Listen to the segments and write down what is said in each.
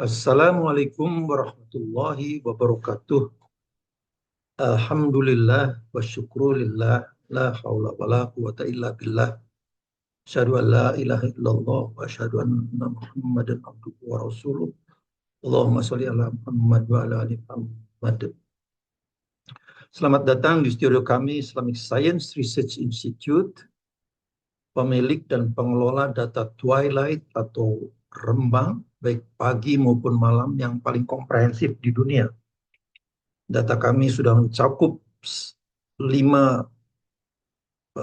Assalamualaikum warahmatullahi wabarakatuh. Alhamdulillah wa syukrulillah la haula wa la quwata illa billah. Asyhadu an la ilaha illallah wa asyhadu anna Muhammadan abduhu wa rasuluh. Allahumma sholli ala Muhammad wa ala ali Muhammad. Selamat datang di studio kami Islamic Science Research Institute, pemilik dan pengelola data Twilight atau Rembang, baik pagi maupun malam yang paling komprehensif di dunia. Data kami sudah mencakup 5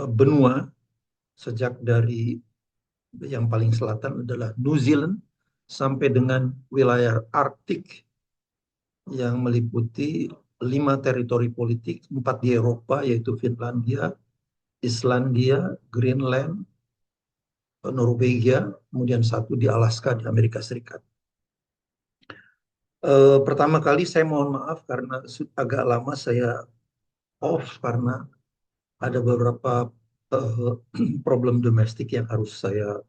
benua, sejak dari yang paling selatan adalah New Zealand sampai dengan wilayah Arktik yang meliputi 5 teritori politik, 4 di Eropa yaitu Finlandia, Islandia, Greenland, Norwegia, kemudian 1 di Alaska di Amerika Serikat. Pertama kali saya mohon maaf karena agak lama saya off karena ada beberapa problem domestik yang harus saya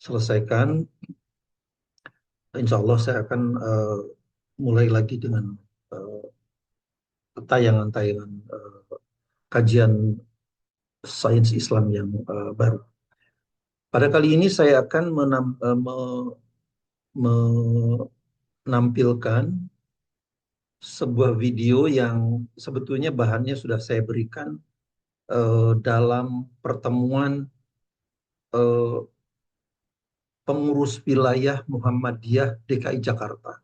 selesaikan. Insya Allah saya akan mulai lagi dengan tayangan-tayangan kajian sains Islam yang baru. Pada kali ini saya akan menampilkan sebuah video yang sebetulnya bahannya sudah saya berikan dalam pertemuan pengurus wilayah Muhammadiyah DKI Jakarta,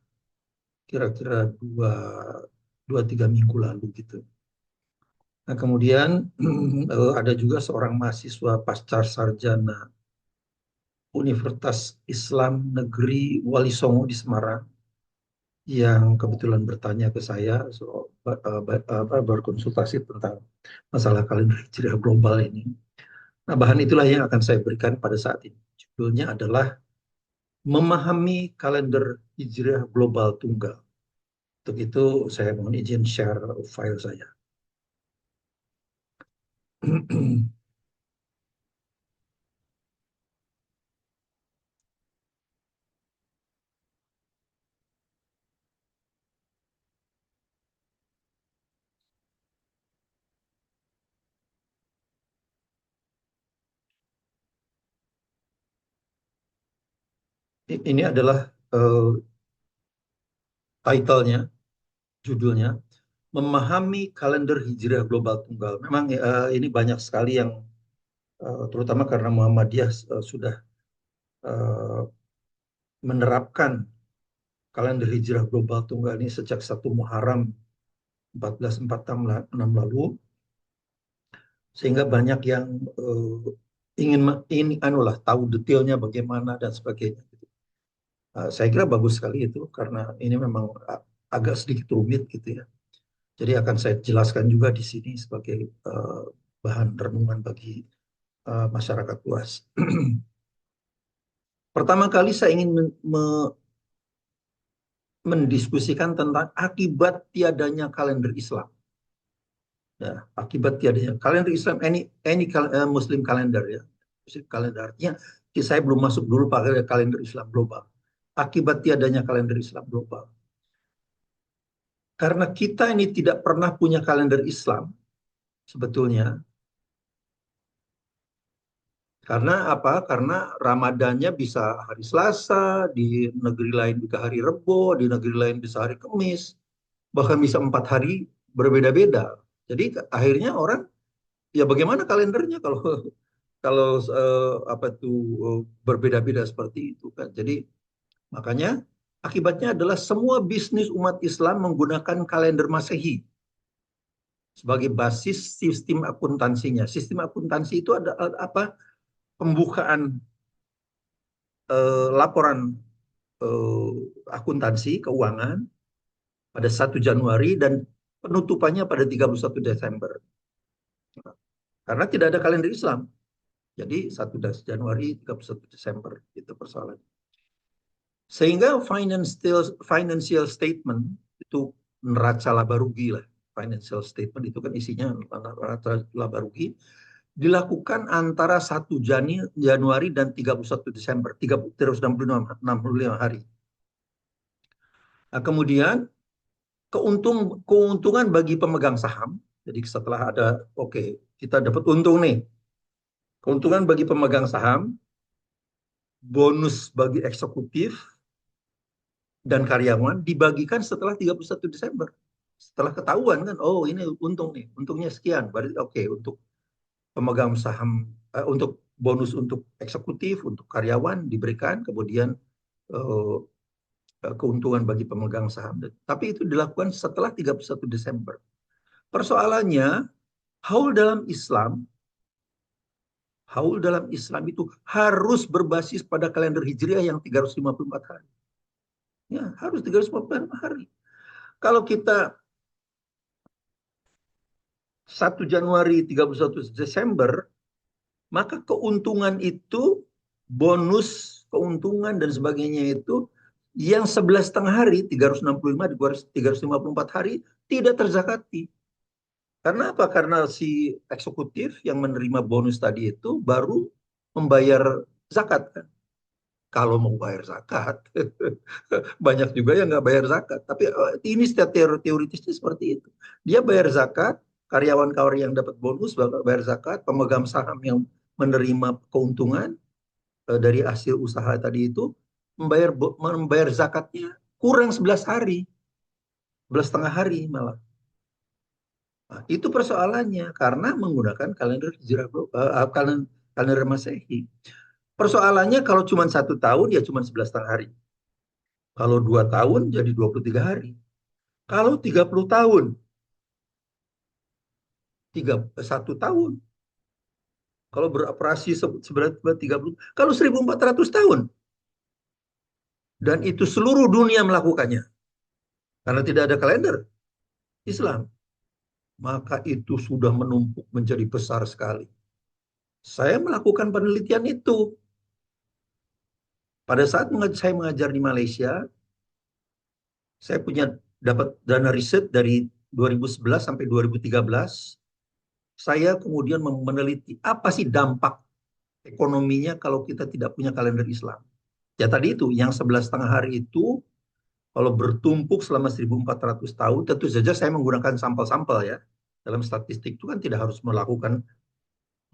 kira-kira 2-3 minggu lalu gitu. Nah, kemudian ada juga seorang mahasiswa pasca sarjana Universitas Islam Negeri Wali Songo di Semarang yang kebetulan bertanya ke saya berkonsultasi tentang masalah kalender hijriah global ini. Nah, bahan itulah yang akan saya berikan pada saat ini. Judulnya adalah Memahami Kalender Hijriah Global Tunggal. Untuk itu saya mohon izin share file saya. Ini adalah title-nya, judulnya Memahami Kalender Hijriah Global Tunggal. Memang ini banyak sekali yang terutama karena Muhammadiyah sudah menerapkan kalender hijrah global tunggal ini sejak 1 Muharram 1446 lalu, sehingga banyak yang ingin tahu detailnya bagaimana dan sebagainya. Saya kira bagus sekali itu karena ini memang agak sedikit rumit gitu ya. Jadi akan saya jelaskan juga di sini sebagai bahan renungan bagi masyarakat luas. Pertama kali saya ingin mendiskusikan tentang akibat tiadanya kalender Islam. Ya, akibat tiadanya kalender Islam, Muslim kalender ya. Muslim kalender artinya saya belum masuk dulu pada kalender Islam global. Akibat tiadanya kalender Islam global. Karena kita ini tidak pernah punya kalender Islam sebetulnya. Karena apa? Karena Ramadannya bisa hari Selasa, di negeri lain bisa hari Rebo, di negeri lain bisa hari Kamis, bahkan bisa 4 hari berbeda-beda. Jadi akhirnya orang, ya bagaimana kalendernya kalau kalau berbeda-beda seperti itu kan. Jadi makanya akibatnya adalah semua bisnis umat Islam menggunakan kalender Masehi sebagai basis sistem akuntansinya. Sistem akuntansi itu ada apa? Pembukaan laporan akuntansi keuangan pada 1 Januari dan penutupannya pada 31 Desember. Karena tidak ada kalender Islam. Jadi 1 Januari, 31 Desember itu persoalan. Sehingga financial statement itu neraca laba rugi lah. Financial statement itu kan isinya neraca laba rugi dilakukan antara 1 Januari dan 31 Desember, 365 hari. Nah, kemudian keuntungan bagi pemegang saham. Jadi setelah ada, oke, kita dapat untung nih. Keuntungan bagi pemegang saham, bonus bagi eksekutif dan karyawan dibagikan setelah 31 Desember. Setelah ketahuan kan, oh ini untung nih, untungnya sekian. Berarti oke, untuk pemegang saham, untuk bonus untuk eksekutif, untuk karyawan diberikan, kemudian eh, keuntungan bagi pemegang saham. Tapi itu dilakukan setelah 31 Desember. Persoalannya, haul dalam Islam, haul dalam Islam itu harus berbasis pada kalender Hijriah yang 354 hari. Ya, harus 354 hari. Kalau kita 1 Januari 31 Desember, maka keuntungan itu, bonus, keuntungan dan sebagainya itu yang 11,5 hari, 365 354 hari tidak terzakati. Karena apa? Karena si eksekutif yang menerima bonus tadi itu baru membayar zakat kan. Kalau mau bayar zakat, banyak juga yang nggak bayar zakat. Tapi ini setiap teoritisnya seperti itu. Dia bayar zakat, karyawan-karyawan yang dapat bonus bayar zakat, pemegang saham yang menerima keuntungan dari hasil usaha tadi itu membayar zakatnya kurang 11 hari, 11,5 hari malah. Nah, itu persoalannya karena menggunakan kalender hijrah, kalender Masehi. Persoalannya kalau cuma 1 tahun ya cuma 11,5 hari. Kalau 2 tahun jadi 23 hari. Kalau 30 tahun, 1 tahun. Kalau beroperasi seberat 30, kalau 1400 tahun. Dan itu seluruh dunia melakukannya. Karena tidak ada kalender Islam. Maka itu sudah menumpuk menjadi besar sekali. Saya melakukan penelitian itu. Pada saat saya mengajar di Malaysia, saya punya dapat dana riset dari 2011 sampai 2013. Saya kemudian meneliti apa sih dampak ekonominya kalau kita tidak punya kalender Islam. Ya tadi itu, yang 11,5 hari itu kalau bertumpuk selama 1400 tahun, tentu saja saya menggunakan sampel-sampel ya. Dalam statistik itu kan tidak harus melakukan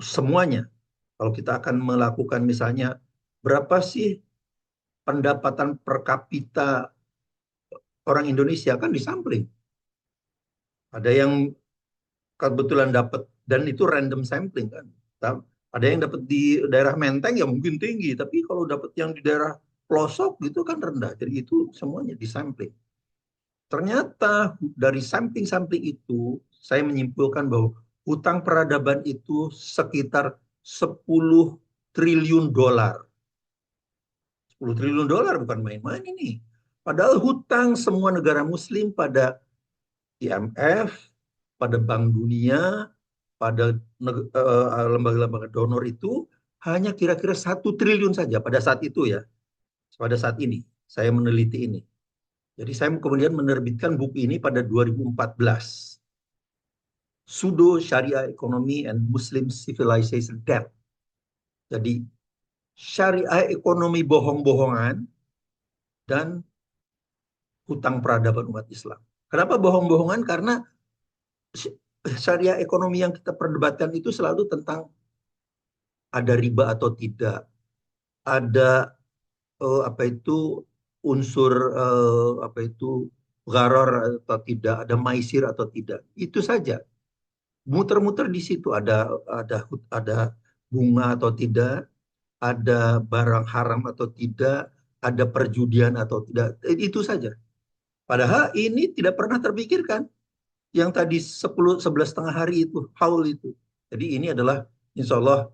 semuanya. Kalau kita akan melakukan misalnya, berapa sih pendapatan per kapita orang Indonesia, kan disampling. Ada yang kebetulan dapat, dan itu random sampling kan. Ada yang dapat di daerah Menteng ya mungkin tinggi, tapi kalau dapat yang di daerah pelosok gitu kan rendah. Jadi itu semuanya disampling. Ternyata dari sampling-sampling itu saya menyimpulkan bahwa hutang peradaban itu sekitar 10 triliun dolar. 10 triliun dolar bukan main-main ini. Padahal hutang semua negara muslim pada IMF, pada Bank Dunia, pada lembaga-lembaga donor itu hanya kira-kira 1 triliun saja pada saat itu ya. Pada saat ini saya meneliti ini. Jadi saya kemudian menerbitkan buku ini pada 2014. Pseudo Sharia Economy and Muslim Civilization Debt. Jadi syariah ekonomi bohong-bohongan dan hutang peradaban umat Islam. Kenapa bohong-bohongan? Karena syariah ekonomi yang kita perdebatkan itu selalu tentang ada riba atau tidak, ada apa itu unsur apa itu gharar atau tidak, ada maisir atau tidak. Itu saja. Muter-muter di situ ada bunga atau tidak, ada barang haram atau tidak, ada perjudian atau tidak. Itu saja. Padahal ini tidak pernah terpikirkan. Yang tadi 11,5 hari itu, haul itu. Jadi ini adalah insya Allah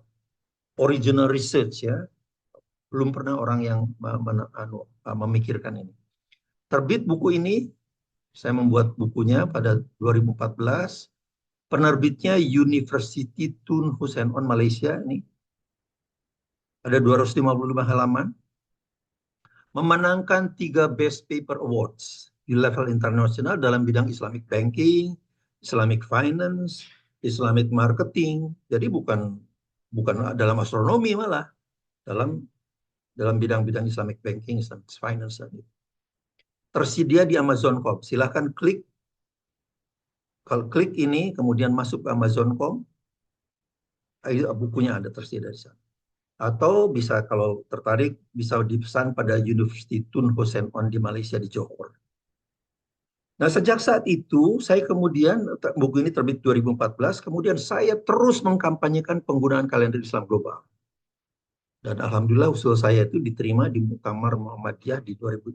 original research ya. Belum pernah orang yang memikirkan ini. Terbit buku ini, saya membuat bukunya pada 2014. Penerbitnya University Tun Hussein on Malaysia ini. Ada 255 halaman. Memenangkan 3 Best Paper Awards di level internasional dalam bidang Islamic Banking, Islamic Finance, Islamic Marketing. Jadi bukan dalam astronomi malah, dalam bidang-bidang Islamic Banking, Islamic Finance. tersedia di Amazon.com. Silahkan klik, kalau klik ini, kemudian masuk ke Amazon.com, bukunya ada tersedia di sana. Atau bisa kalau tertarik, bisa dipesan pada University Tun Hussein On di Malaysia di Johor. Nah, sejak saat itu, saya kemudian, buku ini terbit 2014, kemudian saya terus mengkampanyekan penggunaan kalender Islam global. Dan Alhamdulillah usul saya itu diterima di Muktamar Muhammadiyah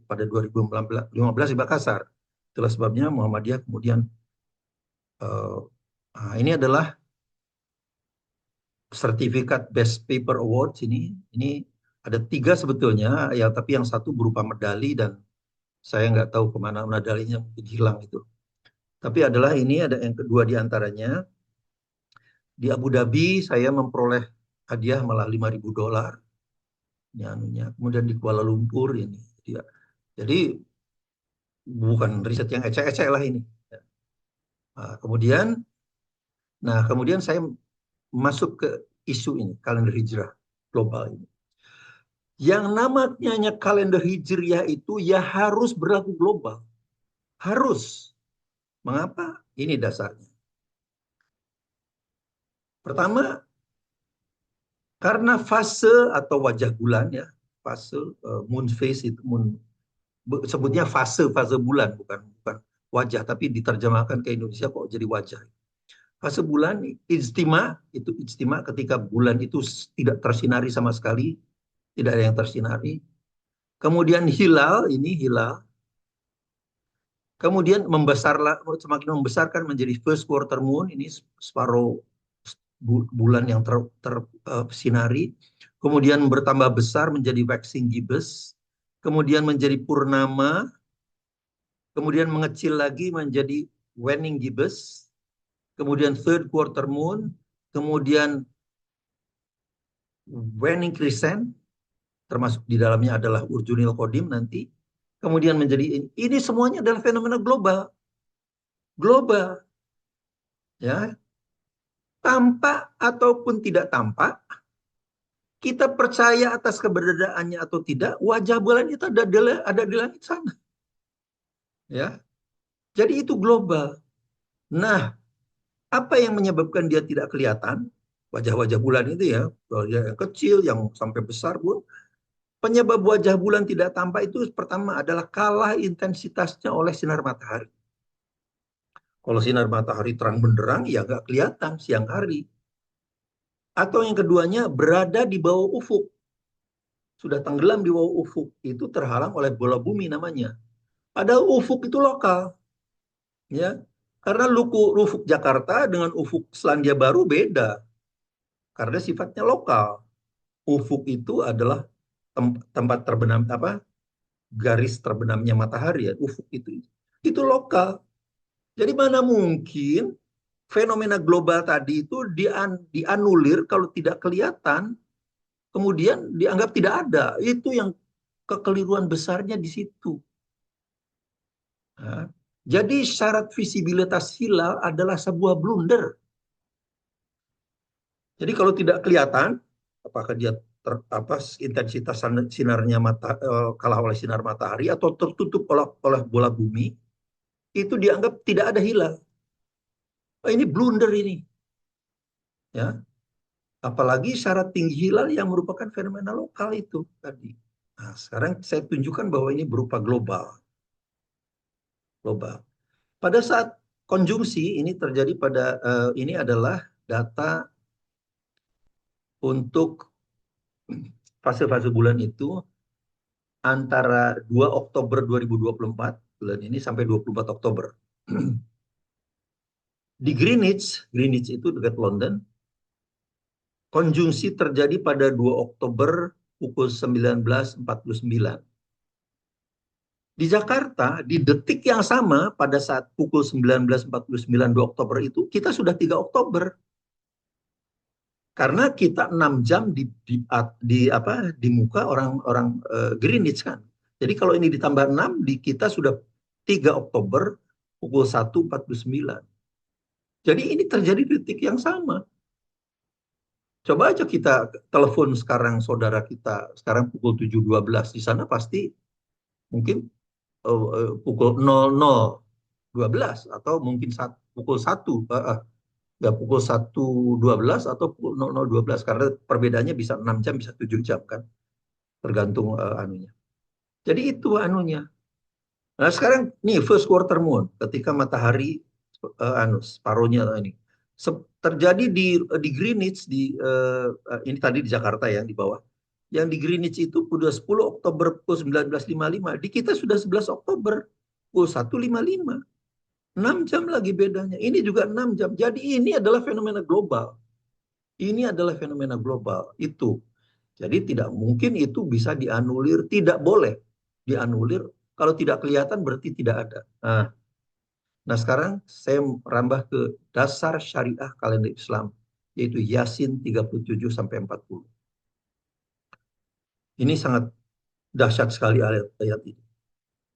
pada 2015 di Makassar. Itulah sebabnya Muhammadiyah kemudian, ini adalah sertifikat Best Paper Awards ini. Ini ada 3 sebetulnya, ya, tapi yang satu berupa medali dan saya nggak tahu kemana medalinya, mungkin hilang itu. Tapi ini ada yang kedua di antaranya. Di Abu Dhabi saya memperoleh hadiah malah $5.000. Kemudian di Kuala Lumpur ini. Jadi bukan riset yang ecek-ecek lah ini. Nah, kemudian saya masuk ke isu ini, kalender hijrah global ini. Yang namanya kalender hijriah itu ya harus berlaku global. Harus. Mengapa? Ini dasarnya. Pertama, karena fase atau wajah bulan ya, fase moon phase itu sebutnya fase bulan, bukan wajah, tapi diterjemahkan ke Indonesia kok jadi wajah. Fase bulan ijtima, itu ijtima ketika bulan itu tidak tersinari sama sekali, tidak ada yang tersinari. Kemudian hilal, ini hilal. Kemudian semakin membesarkan menjadi first quarter moon, ini separuh bulan yang tersinari. Kemudian bertambah besar menjadi waxing gibbous. Kemudian menjadi purnama. Kemudian mengecil lagi menjadi waning gibbous. Kemudian third quarter moon. Kemudian waning crescent, termasuk di dalamnya adalah Urjunil Qadim nanti. Kemudian menjadi ini semuanya adalah fenomena global. Global. Ya. Tampak ataupun tidak tampak, kita percaya atas keberadaannya atau tidak, wajah bulan itu ada di langit sana. Ya. Jadi itu global. Nah, apa yang menyebabkan dia tidak kelihatan? Wajah-wajah bulan itu ya, yang kecil, yang sampai besar pun. Penyebab wajah bulan tidak tampak itu pertama adalah kalah intensitasnya oleh sinar matahari. Kalau sinar matahari terang benderang, ya nggak kelihatan siang hari. Atau yang keduanya berada di bawah ufuk. Sudah tenggelam di bawah ufuk. Itu terhalang oleh bola bumi namanya. Padahal ufuk itu lokal. Ya, karena ufuk Jakarta dengan ufuk Selandia Baru beda. Karena sifatnya lokal. Ufuk itu adalah tempat terbenam garis terbenamnya matahari ya, ufuk itu lokal. Jadi mana mungkin fenomena global tadi itu dianulir kalau tidak kelihatan, kemudian dianggap tidak ada. Itu yang kekeliruan besarnya di situ. Nah, jadi syarat visibilitas hilal adalah sebuah blunder. Jadi kalau tidak kelihatan, apakah dia intensitas sinarnya kalah oleh sinar matahari atau tertutup oleh bola bumi, itu dianggap tidak ada hilal. Oh, ini blunder ini. Ya. Apalagi syarat tinggi hilal yang merupakan fenomena lokal itu tadi. Nah, sekarang saya tunjukkan bahwa ini berupa global. Global. Pada saat konjungsi ini terjadi ini adalah data untuk fase-fase bulan itu antara 2 Oktober 2024 bulan ini sampai 24 Oktober. Di Greenwich itu dekat London, konjungsi terjadi pada 2 Oktober pukul 19.49. Di Jakarta, di detik yang sama pada saat pukul 19.49 2 Oktober itu, kita sudah 3 Oktober. Karena kita 6 jam di muka orang-orang Greenwich kan. Jadi kalau ini ditambah 6, kita sudah 3 Oktober pukul 1.49. Jadi ini terjadi di detik yang sama. Coba aja kita telepon sekarang saudara kita, sekarang pukul 7.12 di sana pasti mungkin pukul 00.12 atau mungkin pukul 1, ya pukul 1.12 atau pukul 00.12 karena perbedaannya bisa 6 jam bisa 7 jam kan tergantung anunya. Jadi itu anunya. Nah sekarang nih first quarter moon ketika matahari separuhnya ini terjadi di Greenwich ini tadi di Jakarta ya di bawah. Yang di Greenwich itu udah 10 Oktober pukul 19.55. Di kita sudah 11 Oktober pukul 1.55. 6 jam lagi bedanya. Ini juga 6 jam. Jadi ini adalah fenomena global. Ini adalah fenomena global. Itu. Jadi tidak mungkin itu bisa dianulir. Tidak boleh dianulir. Kalau tidak kelihatan berarti tidak ada. Nah sekarang saya merambah ke dasar syariah kalender Islam. Yaitu Yasin 37 sampai 40. Ini sangat dahsyat sekali ayat ini.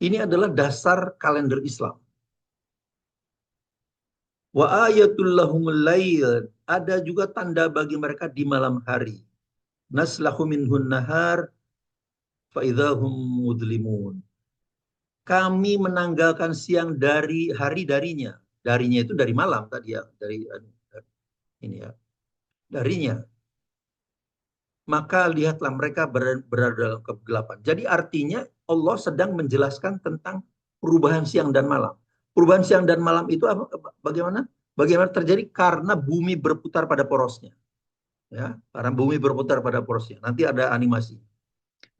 Ini adalah dasar kalender Islam. Wa ayatul lahumul lail. Ada juga tanda bagi mereka di malam hari. Naslahu minhun nahar faidahum mudlimun. Kami menanggalkan siang dari hari darinya. Darinya itu dari malam tadi ya, dari ini ya. Darinya. Maka lihatlah mereka berada dalam kegelapan. Jadi artinya Allah sedang menjelaskan tentang perubahan siang dan malam. Perubahan siang dan malam itu apa, bagaimana? Bagaimana terjadi? Karena bumi berputar pada porosnya. Ya, karena bumi berputar pada porosnya. Nanti ada animasi.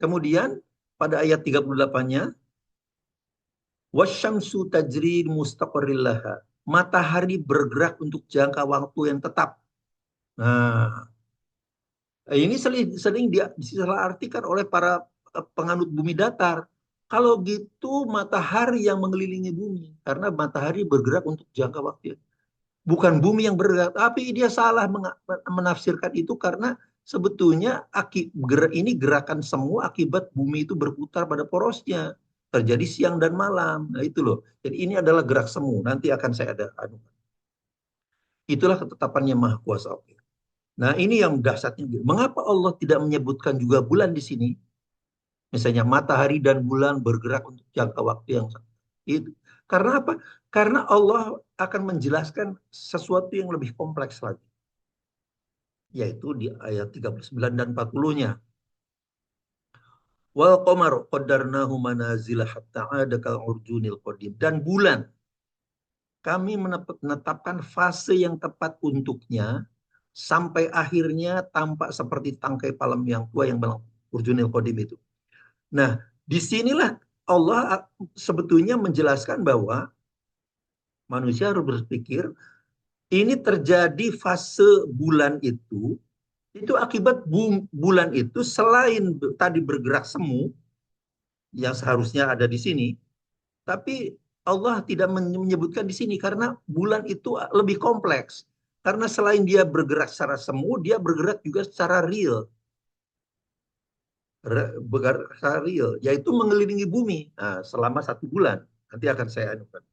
Kemudian pada ayat 38-nya, wasyamsu tajri mustaqarrillaha. Matahari bergerak untuk jangka waktu yang tetap. Nah, ini sering disalahartikan oleh para penganut bumi datar. Kalau gitu matahari yang mengelilingi bumi. Karena matahari bergerak untuk jangka waktu. Bukan bumi yang bergerak. Tapi dia salah menafsirkan itu karena sebetulnya ini gerakan semua akibat bumi itu berputar pada porosnya. Terjadi siang dan malam. Nah itu loh. Jadi ini adalah gerak semu. Nanti akan saya ada. Itulah ketetapannya Maha Kuasa. Nah, ini yang dahsyatnya. Mengapa Allah tidak menyebutkan juga bulan di sini? Misalnya matahari dan bulan bergerak untuk jangka waktu yang itu. Karena apa? Karena Allah akan menjelaskan sesuatu yang lebih kompleks lagi. Yaitu di ayat 39 dan 40-nya. Wal qamar qaddarnahu manazila hatta 'ada kal urjunil qadim. Dan bulan kami menetapkan fase yang tepat untuknya sampai akhirnya tampak seperti tangkai palem yang tua yang urjunil qadim itu. Nah, disinilah Allah sebetulnya menjelaskan bahwa manusia harus berpikir ini terjadi fase bulan itu akibat bulan itu selain tadi bergerak semu yang seharusnya ada di sini, tapi Allah tidak menyebutkan di sini karena bulan itu lebih kompleks. Karena selain dia bergerak secara semu, dia bergerak juga secara real. Bergerak secara real, yaitu mengelilingi bumi selama 1 bulan. Nanti akan saya anukan.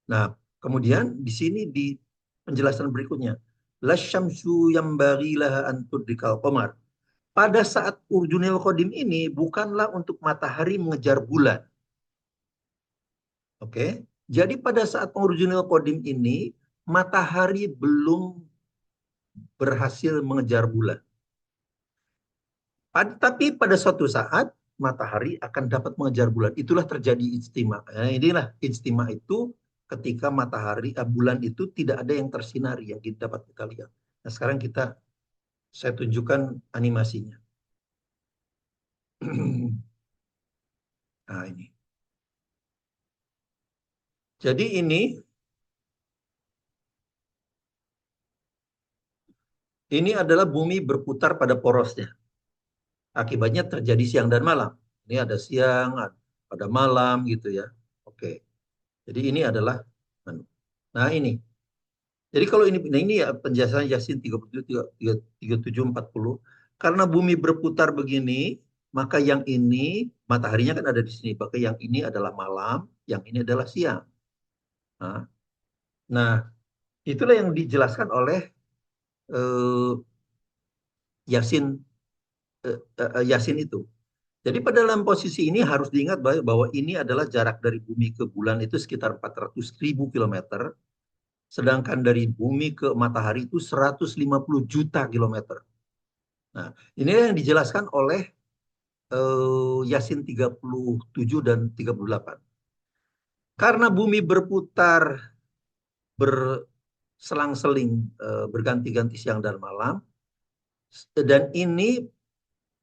Nah, kemudian di sini di penjelasan berikutnya, lasyamsu yambaghi laha an tudrikal qamar. Pada saat urjunil qadim ini bukanlah untuk matahari mengejar bulan. Oke. Jadi pada saat urjunil qadim ini matahari belum berhasil mengejar bulan. Tapi pada suatu saat matahari akan dapat mengejar bulan. Itulah terjadi ijtima. Nah, inilah ijtima itu ketika matahari bulan itu tidak ada yang tersinari yang dapat kita lihat. Nah, sekarang saya tunjukkan animasinya. Nah, ini. Jadi ini adalah bumi berputar pada porosnya. Akibatnya terjadi siang dan malam. Ini ada siang, ada malam gitu ya. Oke. Jadi ini adalah nah ini. Jadi kalau ini ya penjelasan Yasin 37 40. Karena bumi berputar begini, maka yang ini mataharinya kan ada di sini, maka yang ini adalah malam, yang ini adalah siang. Nah, nah itulah yang dijelaskan oleh Yasin Yasin itu. Jadi pada dalam posisi ini harus diingat bahwa ini adalah jarak dari bumi ke bulan itu sekitar 400.000 kilometer, sedangkan dari bumi ke matahari itu 150 juta kilometer. Nah, ini yang dijelaskan oleh Yasin 37 dan 38. Karena bumi berputar berselang-seling, berganti-ganti siang dan malam, dan ini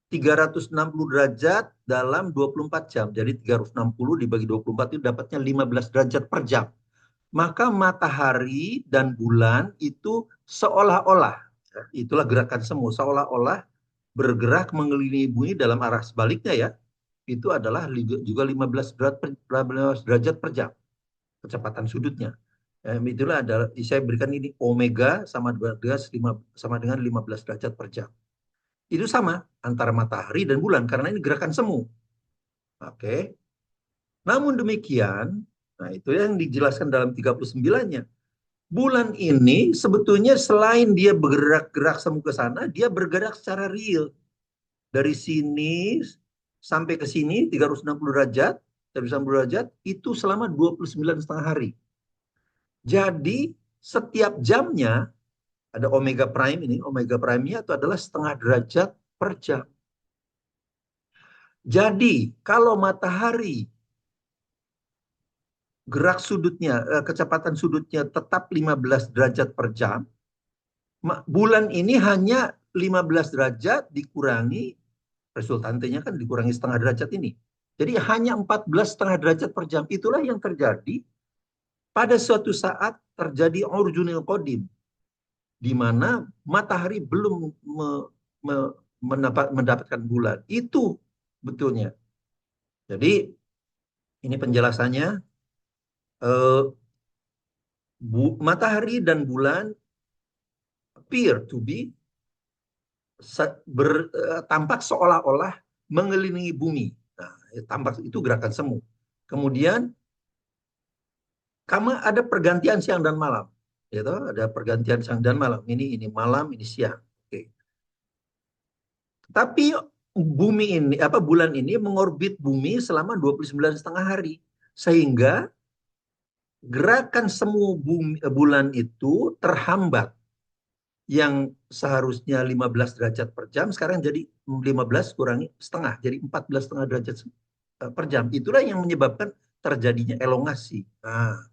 360 derajat dalam 24 jam. Jadi 360 dibagi 24 itu dapatnya 15 derajat per jam. Maka matahari dan bulan itu seolah-olah, itulah gerakan semu, seolah-olah bergerak mengelilingi bumi dalam arah sebaliknya ya. Itu adalah juga 15 derajat per jam kecepatan sudutnya. Itulah adalah saya berikan ini omega sama dengan 15 derajat per jam. Itu sama antara matahari dan bulan karena ini gerakan semu. Oke. Namun demikian, nah itu yang dijelaskan dalam 39-nya. Bulan ini sebetulnya selain dia bergerak-gerak semu ke sana, dia bergerak secara real. Dari sini sampai ke sini 360 derajat, 360 derajat itu selama 29,5 hari. Jadi setiap jamnya ada omega prime ini, omega prime-nya itu adalah setengah derajat per jam. Jadi kalau matahari gerak sudutnya, kecepatan sudutnya tetap 15 derajat per jam, bulan ini hanya 15 derajat dikurangi, resultantenya kan dikurangi setengah derajat ini. Jadi hanya 14 setengah derajat per jam. Itulah yang terjadi pada suatu saat terjadi urjunil qadim, di mana matahari belum mendapatkan bulan. Itu betulnya. Jadi ini penjelasannya. Matahari dan bulan appear to be tampak seolah-olah mengelilingi bumi. Nah, tampak itu gerakan semu. Kemudian ada pergantian siang dan malam. Gitu, ada pergantian siang dan malam. Ini malam, ini siang. Oke. Tapi bulan ini mengorbit bumi selama 29,5 hari. Sehingga gerakan semu bulan itu terhambat. Yang seharusnya 15 derajat per jam sekarang jadi 15 kurangi setengah, jadi 14,5 derajat per jam. Itulah yang menyebabkan terjadinya elongasi. Nah,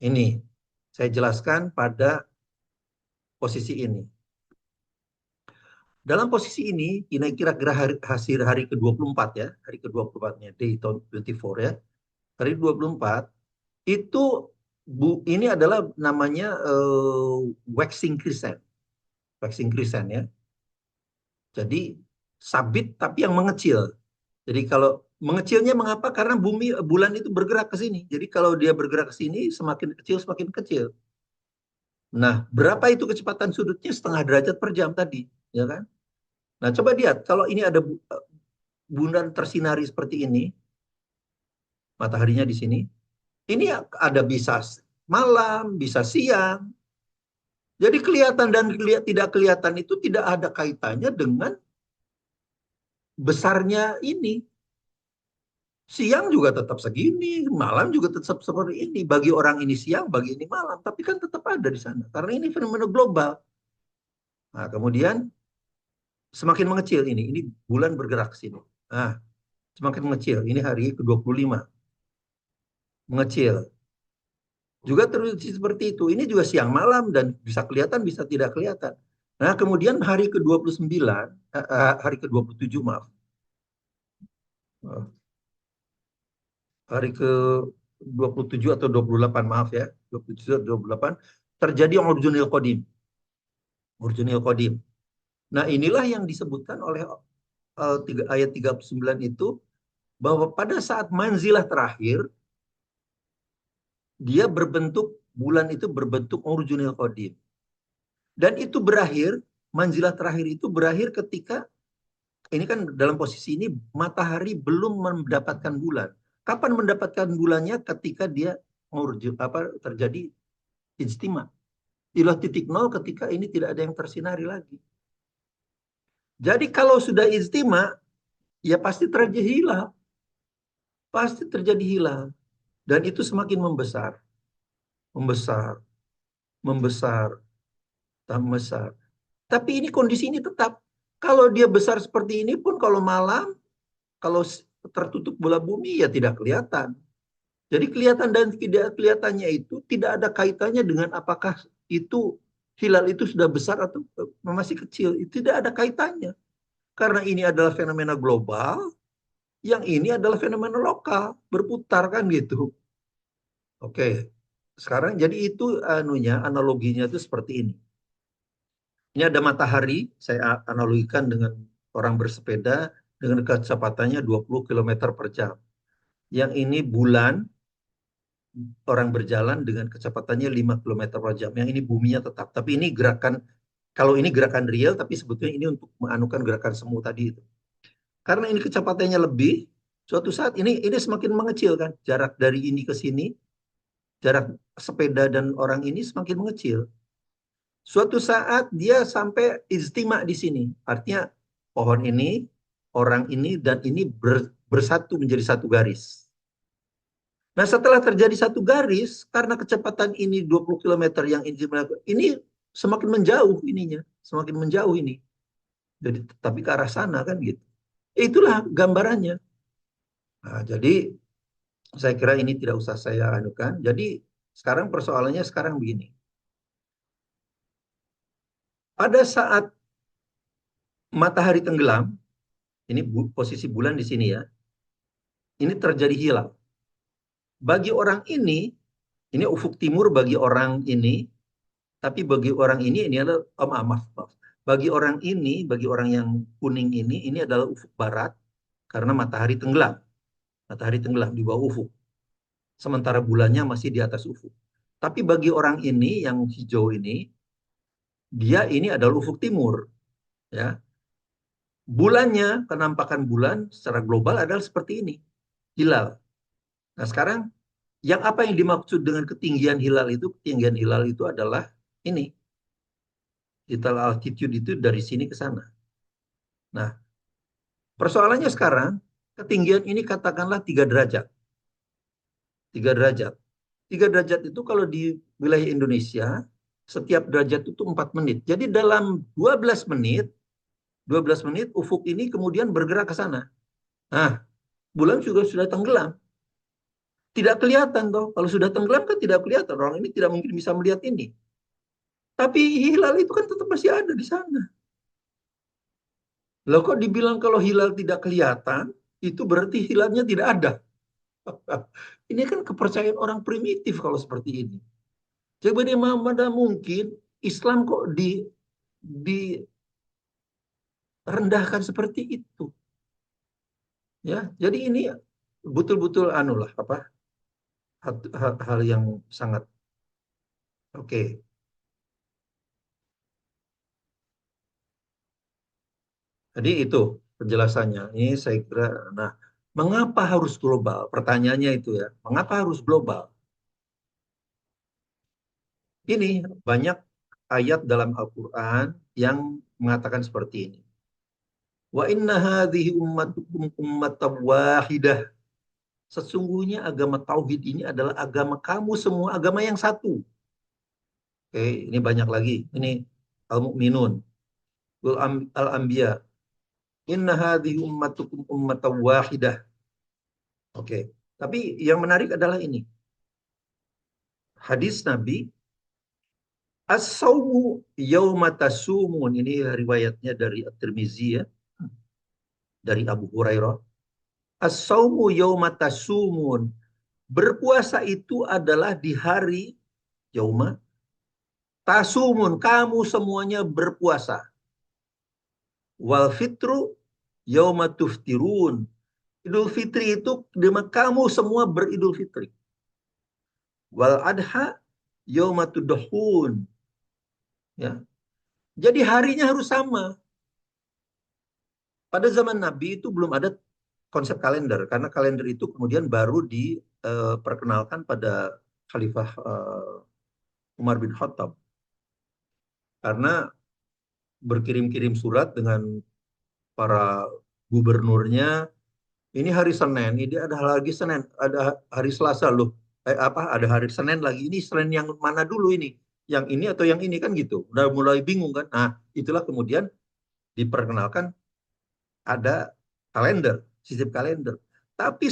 ini saya jelaskan pada posisi ini. Dalam posisi ini kira-kira hasil hari ke-24 ya, hari ke-24-nya day 24 ya. Hari 24 itu ini adalah namanya waxing crescent. Waxing crescent ya. Jadi sabit tapi yang mengecil. Jadi kalau mengecilnya mengapa? Karena bulan itu bergerak ke sini. Jadi kalau dia bergerak ke sini semakin kecil semakin kecil. Nah, berapa itu kecepatan sudutnya? Setengah derajat per jam tadi, ya kan? Nah, coba lihat kalau ini ada bulan tersinari seperti ini, mataharinya di sini. Ini ada bisa malam, bisa siang. Jadi kelihatan dan tidak kelihatan itu tidak ada kaitannya dengan besarnya ini. Siang juga tetap segini, malam juga tetap seperti ini. Bagi orang ini siang, bagi ini malam. Tapi kan tetap ada di sana. Karena ini fenomena global. Nah, kemudian semakin mengecil ini. Ini bulan bergerak ke sini. Nah, semakin mengecil. Ini hari ke-25. Mengecil. Juga terus seperti itu. Ini juga siang malam dan bisa kelihatan, bisa tidak kelihatan. Nah, kemudian hari ke-29, hari ke-27, maaf. Hari ke-27 atau 28, maaf ya, 27 atau 28, terjadi urjunil qadim. Urjunil qadim. Nah, inilah yang disebutkan oleh ayat 39 itu, bahwa pada saat manzilah terakhir, dia berbentuk, bulan itu berbentuk urjunil qadim. Dan itu berakhir, manzilah terakhir itu berakhir ketika, ini kan dalam posisi ini, matahari belum mendapatkan bulan. Kapan mendapatkan bulannya? Ketika dia terjadi ijtima. Itulah titik nol ketika ini tidak ada yang tersinari lagi. Jadi kalau sudah ijtima, ya pasti terjadi hilal. Pasti terjadi hilal. Dan itu semakin membesar, membesar, membesar, tambah besar. Tapi ini kondisi ini tetap. Kalau dia besar seperti ini pun kalau malam, kalau tertutup bola bumi ya tidak kelihatan. Jadi kelihatan dan tidak kelihatannya itu tidak ada kaitannya dengan apakah itu hilal itu sudah besar atau masih kecil. Itu tidak ada kaitannya. Karena ini adalah fenomena global, yang ini adalah fenomena lokal, berputar kan gitu. Oke. Sekarang jadi itu anunya analoginya itu seperti ini. Ini ada matahari, saya analogikan dengan orang bersepeda dengan kecepatannya 20 km per jam. Yang ini bulan, orang berjalan dengan kecepatannya 5 km per jam. Yang ini buminya tetap. Tapi ini gerakan, kalau ini gerakan real, tapi sebetulnya ini untuk menganukan gerakan semu tadi itu. Karena ini kecepatannya lebih, suatu saat ini semakin mengecil kan. Jarak dari ini ke sini, jarak sepeda dan orang ini semakin mengecil. Suatu saat dia sampai ijtima di sini. Artinya pohon ini, orang ini, dan ini bersatu menjadi satu garis. Nah setelah terjadi satu garis, karena kecepatan ini 20 km yang ini semakin menjauh ininya. Semakin menjauh ini. Jadi tapi ke arah sana kan gitu. Itulah gambarannya. Nah, jadi saya kira ini tidak usah saya anukan. Jadi sekarang persoalannya sekarang begini. Pada saat matahari tenggelam, ini posisi bulan di sini ya. Ini terjadi hilal. Bagi orang ini ufuk timur bagi orang ini, tapi bagi orang ini adalah maaf. Bagi orang ini, bagi orang yang kuning ini adalah ufuk barat karena matahari tenggelam. Matahari tenggelam di bawah ufuk. Sementara bulannya masih di atas ufuk. Tapi bagi orang ini yang hijau ini, dia ini adalah ufuk timur, ya. Bulannya, penampakan bulan secara global adalah seperti ini, hilal. Nah, sekarang yang apa yang dimaksud dengan ketinggian hilal itu? Ketinggian hilal itu adalah ini. Total altitude itu dari sini ke sana. Nah, persoalannya sekarang, ketinggian ini katakanlah 3 derajat. 3 derajat. 3 derajat itu kalau di wilayah Indonesia, setiap derajat itu 4 menit. Jadi dalam 12 menit ufuk ini kemudian bergerak ke sana. Nah, bulan juga sudah tenggelam. Tidak kelihatan toh. Kalau sudah tenggelam kan tidak kelihatan. Orang ini tidak mungkin bisa melihat ini. Tapi hilal itu kan tetap masih ada di sana. Loh kok dibilang kalau hilal tidak kelihatan, itu berarti hilalnya tidak ada. Ini kan kepercayaan orang primitif kalau seperti ini. Coba deh mana mungkin Islam kok direndahkan seperti itu. Ya, jadi ini betul-betul anulah apa hal yang sangat oke. Jadi itu penjelasannya. Ini saya kira, nah, mengapa harus global? Pertanyaannya itu ya, mengapa harus global? Ini banyak ayat dalam Al-Quran yang mengatakan seperti ini. Wa inna hadhihi ummatukum ummatan wahidah. Sesungguhnya agama tauhid ini adalah agama kamu semua, agama yang satu. Oke, ini banyak lagi. Ini Al-Mu'minun, Al-Anbiya. Inna hadhihi ummatukum ummatan wahidah. Oke. Tapi yang menarik adalah ini. Hadis Nabi, as-saumu yauma tasumun. Ini riwayatnya dari At-Tirmizi ya, dari Abu Hurairah. As-saumu yauma tasumun. Berpuasa itu adalah di hari yauma tasumun. Kamu semuanya berpuasa. Wal fitru yauma tuftirun. Idul Fitri itu kamu semua beridul fitri. Wal adha yauma tudhun. Ya. Jadi harinya harus sama. Pada zaman Nabi itu belum ada konsep kalender karena kalender itu kemudian baru diperkenalkan pada Khalifah Umar bin Khattab karena berkirim-kirim surat dengan para gubernurnya, ini hari Senin, ini ada lagi Senin, ada hari Selasa loh. Ada hari Senin lagi. Ini Senin yang mana dulu ini? Yang ini atau yang ini kan gitu. Udah mulai bingung kan. Nah, itulah kemudian diperkenalkan ada kalender, sistem kalender. Tapi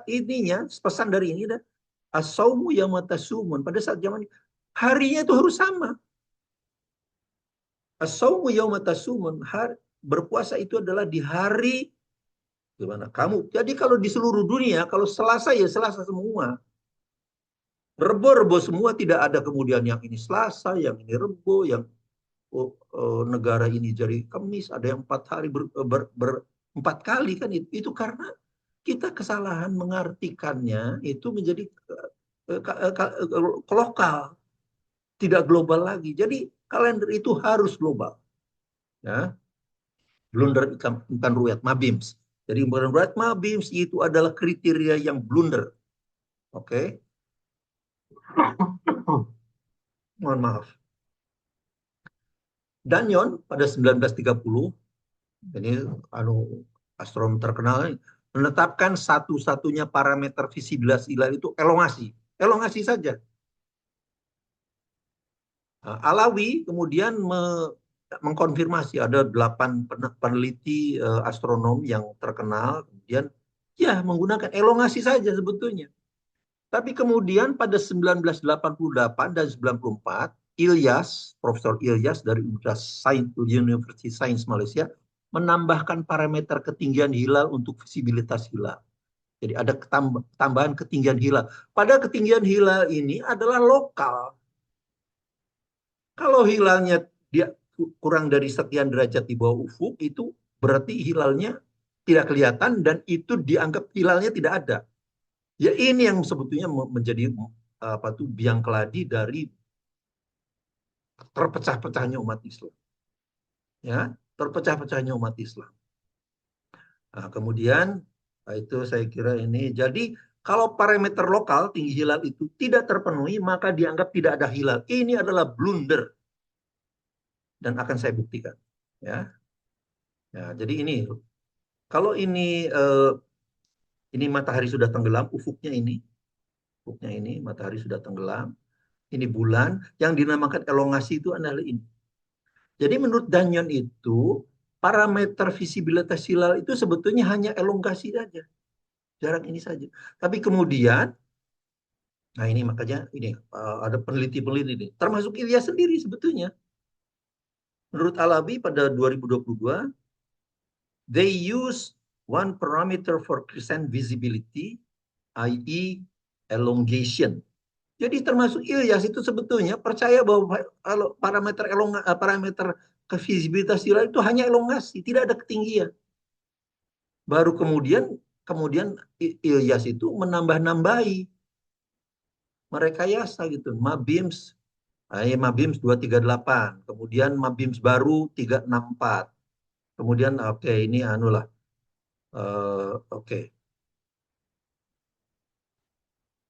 ininya, pesan dari ini dah, as-saumu yamatasumun. Pada saat zaman harinya itu harus sama. As-saumu yamatasumun. Berpuasa itu adalah di hari gimana kamu. Jadi kalau di seluruh dunia, kalau Selasa ya Selasa semua. Rebo-rebo semua, tidak ada kemudian yang ini Selasa, yang ini Rebo, yang negara ini jadi Kamis, ada yang 4 hari 4 kali kan itu karena kita kesalahan mengartikannya itu menjadi lokal, tidak global lagi. Jadi kalender itu harus global. Ya, blunder bukan ruwet Mabims. Jadi bukan ruwet Mabims itu adalah kriteria yang blunder. Oke. Mohon maaf. Danyon pada 1930, ini astronom terkenal, menetapkan satu-satunya parameter visibilitas hilal itu elongasi. Elongasi saja. Nah, Alawi kemudian mengkonfirmasi, ada 8 peneliti astronom yang terkenal, kemudian ya menggunakan elongasi saja sebetulnya. Tapi kemudian pada 1988 dan 94, Profesor Ilyas dari University Science Malaysia menambahkan parameter ketinggian hilal untuk visibilitas hilal. Jadi ada tambahan ketinggian hilal. Pada ketinggian hilal ini adalah lokal. Kalau hilalnya dia kurang dari sekian derajat di bawah ufuk, itu berarti hilalnya tidak kelihatan dan itu dianggap hilalnya tidak ada. Ya ini yang sebetulnya menjadi biang keladi dari terpecah-pecahnya umat Islam. Ya, terpecah-pecahnya umat Islam. Nah, kemudian itu saya kira ini. Jadi kalau parameter lokal tinggi hilal itu tidak terpenuhi, maka dianggap tidak ada hilal. Ini adalah blunder dan akan saya buktikan. Ya, ya jadi ini kalau ini matahari sudah tenggelam, ufuknya ini matahari sudah tenggelam. Ini bulan, yang dinamakan elongasi itu adalah ini. Jadi menurut Danyon itu, parameter visibilitas hilal itu sebetulnya hanya elongasi saja. Jarang ini saja. Tapi kemudian, nah ini makanya ini ada peneliti-peneliti ini, termasuk Ilyas sendiri sebetulnya. Menurut Alawi pada 2022, they use one parameter for crescent visibility, i.e. elongation. Jadi termasuk Ilyas itu sebetulnya percaya bahwa parameter visibilitas hilal itu hanya elongasi, tidak ada ketinggian. Baru kemudian Ilyas itu menambah-nambahi merekayasa gitu. Mabims 238, kemudian Mabims baru 364. Kemudian ini anulah.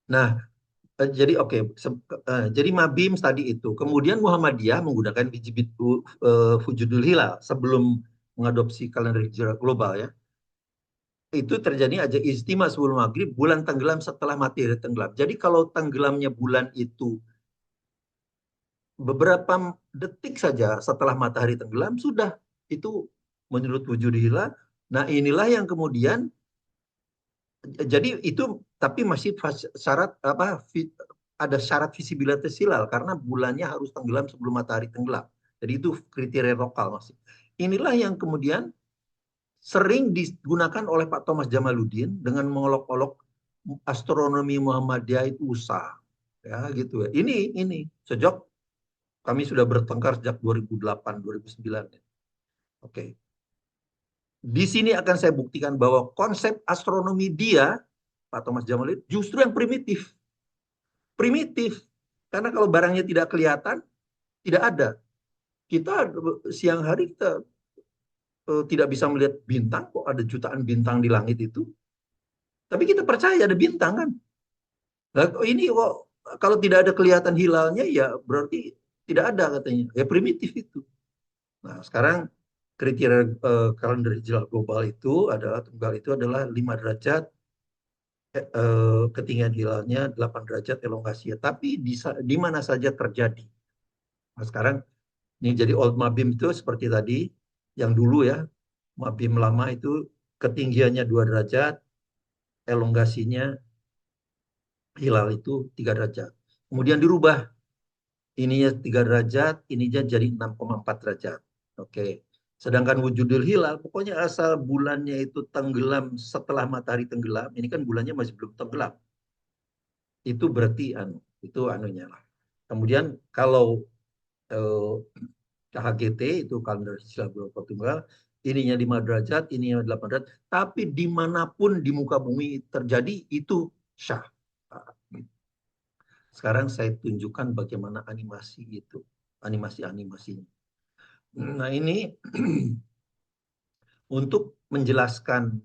Nah, jadi Mabims tadi itu. Kemudian Muhammadiyah menggunakan Wujudul Hilal sebelum mengadopsi kalender hijrah global ya. Itu terjadi aja istimewa sebelum maghrib, bulan tenggelam setelah matahari tenggelam. Jadi kalau tenggelamnya bulan itu beberapa detik saja setelah matahari tenggelam, sudah itu menurut wujud hilal. Nah inilah yang kemudian, jadi itu tapi masih syarat ada syarat visibilitas hilal karena bulannya harus tenggelam sebelum matahari tenggelam. Jadi itu kriteria lokal masih. Inilah yang kemudian sering digunakan oleh Pak Thomas Jamaluddin dengan mengolok-olok astronomi Muhammadiyah itu usah. Ya gitu ya. Ini sejak kami sudah bertengkar sejak 2008 2009 ya. Oke. Di sini akan saya buktikan bahwa konsep astronomi dia Pak Thomas Jamaluddin justru yang primitif. Primitif. Karena kalau barangnya tidak kelihatan, tidak ada. Kita siang hari kita tidak bisa melihat bintang, kok ada jutaan bintang di langit itu. Tapi kita percaya ada bintang kan. Nah, ini kok kalau tidak ada kelihatan hilalnya ya berarti tidak ada katanya. Ya primitif itu. Nah, sekarang kriteria kalender hijrah global itu adalah tunggal itu adalah 5 derajat ketinggian hilalnya, 8 derajat elongasinya. Tapi di mana saja terjadi. Nah, sekarang ini jadi old Mabim itu seperti tadi, yang dulu ya, Mabim lama itu ketinggiannya 2 derajat, elongasinya hilal itu 3 derajat. Kemudian dirubah, ininya 3 derajat, ininya jadi 6,4 derajat. Oke. Sedangkan wujudul hilal, pokoknya asal bulannya itu tenggelam setelah matahari tenggelam, ini kan bulannya masih belum tenggelam. Itu berarti itu anunya lah. Kemudian kalau eh, KHGT itu kalender hijrah global tunggal, ininya 5 derajat, ininya 8 derajat, tapi dimanapun di muka bumi terjadi itu syah. Sekarang saya tunjukkan bagaimana animasi itu, animasi-animasinya. Nah ini untuk menjelaskan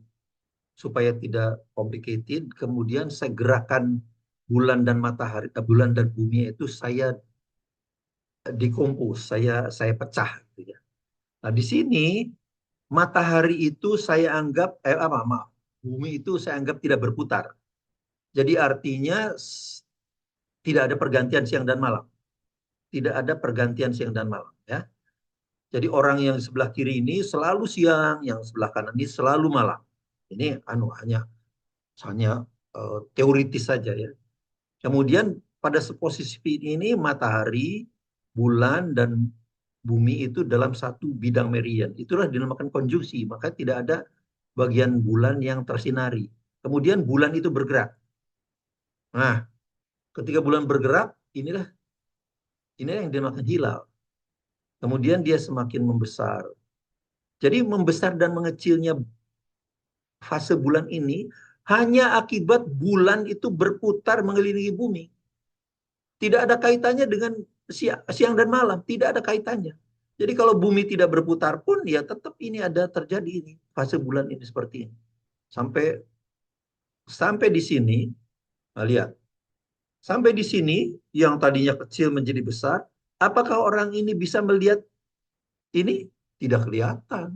supaya tidak complicated, kemudian saya gerakan bulan dan matahari, bulan dan bumi itu saya dikompos, saya pecah. Gitu ya. Nah di sini matahari itu saya anggap maaf, bumi itu saya anggap tidak berputar. Jadi artinya tidak ada pergantian siang dan malam. Tidak ada pergantian siang dan malam ya. Jadi orang yang sebelah kiri ini selalu siang, yang sebelah kanan ini selalu malam. Ini hanya teoritis saja ya. Kemudian pada posisi ini matahari, bulan dan bumi itu dalam satu bidang meridian. Itulah dinamakan konjungsi. Maka tidak ada bagian bulan yang tersinari. Kemudian bulan itu bergerak. Nah, ketika bulan bergerak, inilah yang dinamakan hilal. Kemudian dia semakin membesar. Jadi membesar dan mengecilnya fase bulan ini hanya akibat bulan itu berputar mengelilingi bumi. Tidak ada kaitannya dengan siang dan malam, tidak ada kaitannya. Jadi kalau bumi tidak berputar pun ya tetap ini ada terjadi ini fase bulan ini seperti ini. Sampai sampai di sini, nah lihat. Sampai di sini yang tadinya kecil menjadi besar, apakah orang ini bisa melihat ini? Tidak kelihatan.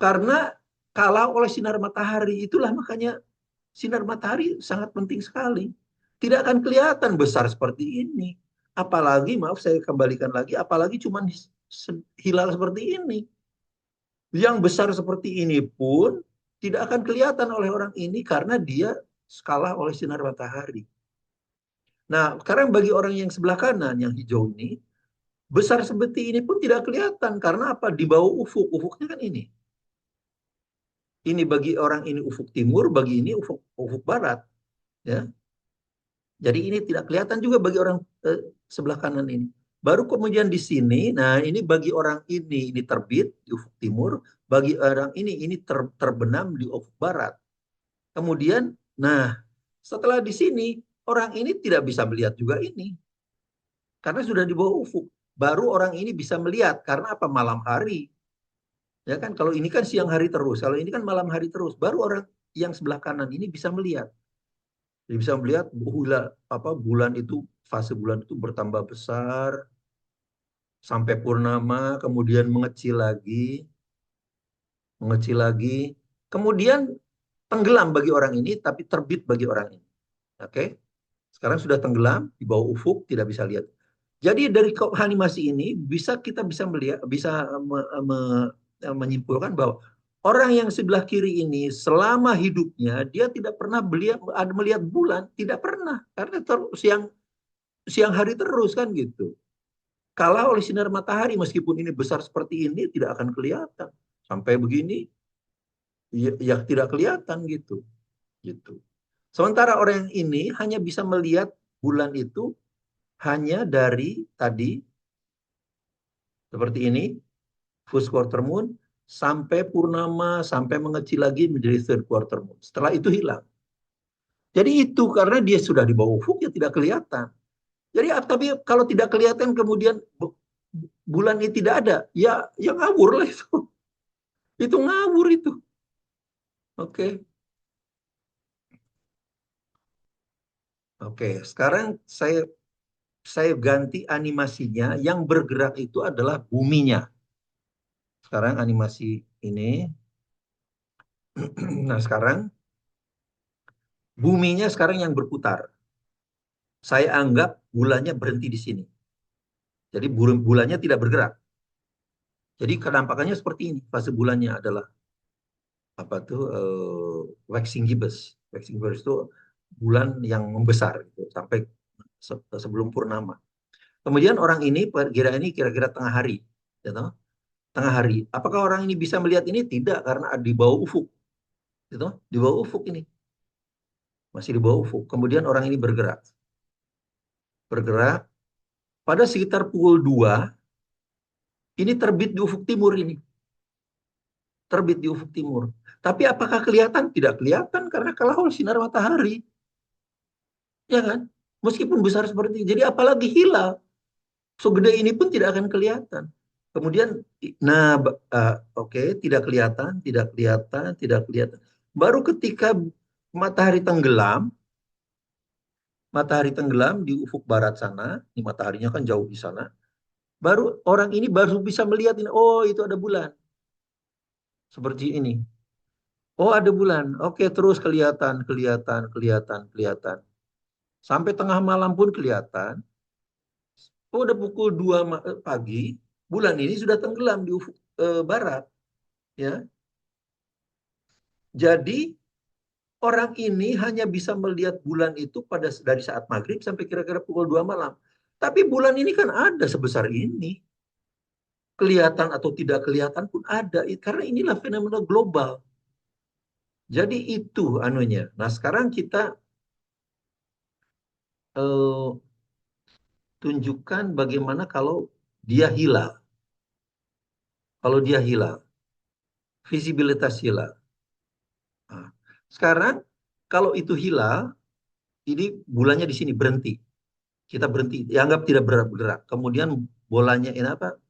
Karena kalah oleh sinar matahari, itulah makanya sinar matahari sangat penting sekali. Tidak akan kelihatan besar seperti ini. Apalagi, maaf saya kembalikan lagi, apalagi cuma hilal seperti ini. Yang besar seperti ini pun tidak akan kelihatan oleh orang ini karena dia kalah oleh sinar matahari. Nah, sekarang bagi orang yang sebelah kanan, yang hijau ini, besar seperti ini pun tidak kelihatan. Karena apa? Di bawah ufuk. Ufuknya kan ini. Ini bagi orang ini ufuk timur, bagi ini ufuk barat. Ya. Jadi ini tidak kelihatan juga bagi orang sebelah kanan ini. Baru kemudian di sini, nah ini bagi orang ini terbit di ufuk timur, bagi orang ini terbenam di ufuk barat. Kemudian, nah setelah di sini orang ini tidak bisa melihat juga ini karena sudah di bawah ufuk. Baru orang ini bisa melihat karena apa? Malam hari. Ya kan kalau ini kan siang hari terus, kalau ini kan malam hari terus. Baru orang yang sebelah kanan ini bisa melihat. Jadi bisa melihat bulan itu fase bulan itu bertambah besar sampai purnama, kemudian mengecil lagi, kemudian tenggelam bagi orang ini, tapi terbit bagi orang ini. Oke, sekarang sudah tenggelam di bawah ufuk, tidak bisa lihat. Jadi dari animasi ini kita bisa melihat, bisa menyimpulkan bahwa orang yang sebelah kiri ini selama hidupnya dia tidak pernah melihat bulan, tidak pernah karena siang siang hari terus kan gitu. Kalah oleh sinar matahari meskipun ini besar seperti ini tidak akan kelihatan. Sampai begini ya tidak kelihatan gitu. Gitu. Sementara orang yang ini hanya bisa melihat bulan itu hanya dari tadi seperti ini, first quarter moon sampai purnama sampai mengecil lagi menjadi third quarter moon. Setelah itu hilang. Jadi itu karena dia sudah di bawah ufuk ya tidak kelihatan. Jadi tapi kalau tidak kelihatan kemudian bulan ini tidak ada, ya ngawur lah itu. Itu ngawur itu. Oke. Oke, sekarang saya ganti animasinya yang bergerak itu adalah buminya. Sekarang animasi ini. Nah, sekarang buminya sekarang yang berputar. Saya anggap bulannya berhenti di sini. Jadi bulannya tidak bergerak. Jadi penampakannya seperti ini. Fase bulannya adalah apa tuh waxing gibbous. Waxing gibbous itu bulan yang membesar gitu, sampai sebelum purnama. Kemudian orang ini kira-kira tengah hari, gitu. Tengah hari. Apakah orang ini bisa melihat ini? Tidak, karena di bawah ufuk, gitu. Di bawah ufuk ini, masih di bawah ufuk. Kemudian orang ini bergerak. Pada sekitar pukul 2, ini terbit di ufuk timur ini, terbit di ufuk timur. Tapi apakah kelihatan? Tidak kelihatan karena kalah oleh sinar matahari, ya kan? Meskipun besar seperti ini. Jadi apalagi hilal, segede ini pun tidak akan kelihatan. Kemudian, nah, oke, tidak kelihatan, tidak kelihatan, tidak kelihatan. Baru ketika matahari tenggelam di ufuk barat sana, ini mataharinya kan jauh di sana. Baru orang ini baru bisa melihat ini, oh itu ada bulan, seperti ini. Oh ada bulan, oke terus kelihatan, kelihatan, kelihatan, kelihatan. Sampai tengah malam pun kelihatan. Oh udah pukul 2 pagi, bulan ini sudah tenggelam di ufuk barat, ya. Jadi orang ini hanya bisa melihat bulan itu dari saat maghrib sampai kira-kira pukul 2 malam. Tapi bulan ini kan ada sebesar ini. Kelihatan atau tidak kelihatan pun ada. Karena inilah fenomena global. Jadi itu anunya. Nah sekarang kita eh, tunjukkan bagaimana kalau dia hilang. Kalau dia hilang. Visibilitas hilang. Nah, sekarang kalau itu hilang, ini bulannya di sini berhenti. Kita berhenti, dianggap tidak bergerak. Kemudian bolanya ini apa?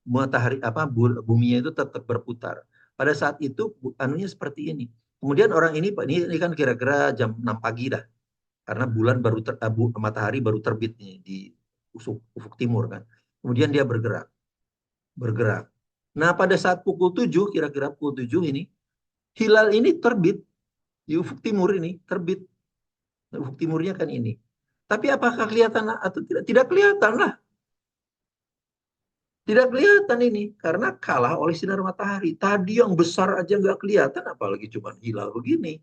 Matahari apa buminya itu tetap berputar. Pada saat itu anunya seperti ini. Kemudian orang ini kan kira-kira jam 6 pagi dah. Karena bulan baru matahari baru terbit nih di ufuk timur kan. Kemudian dia bergerak, bergerak. Nah, pada saat pukul 7, kira-kira pukul 7 ini, hilal ini terbit di ufuk timur ini, terbit. Ufuk timurnya kan ini. Tapi apakah kelihatan atau tidak? Tidak kelihatan lah. Tidak kelihatan ini karena kalah oleh sinar matahari. Tadi yang besar aja nggak kelihatan, apalagi cuma hilal begini.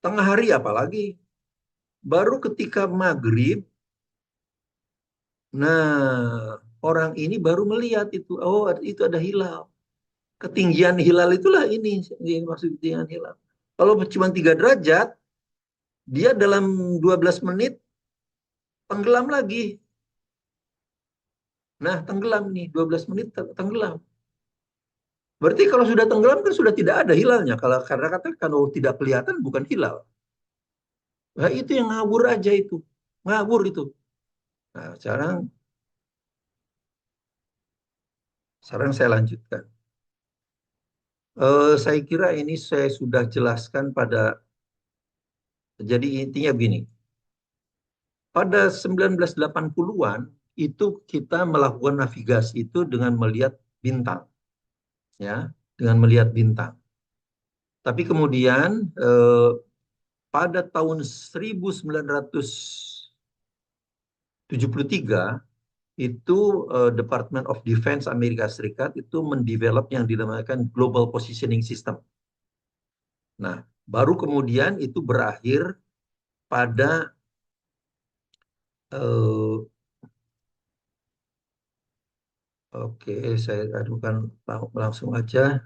Tengah hari apalagi. Baru ketika maghrib, nah orang ini baru melihat itu. Oh itu ada hilal. Ketinggian hilal itulah ini maksud ketinggian hilal. Kalau cuma 3 derajat, dia dalam 12 menit tenggelam lagi. Nah tenggelam nih, 12 menit tenggelam. Berarti kalau sudah tenggelam kan sudah tidak ada hilalnya. Karena kalau tidak kelihatan bukan hilal. Nah, itu yang ngawur aja itu. Ngawur itu. Nah, sekarang saya lanjutkan. Saya kira ini saya sudah jelaskan jadi intinya begini. Pada 1980-an itu kita melakukan navigasi itu dengan melihat bintang, ya, dengan melihat bintang. Tapi kemudian pada tahun 1973 itu Department of Defense Amerika Serikat itu mendevelop yang dinamakan Global Positioning System. Nah, baru kemudian itu berakhir pada eh, oke, saya adukan langsung aja.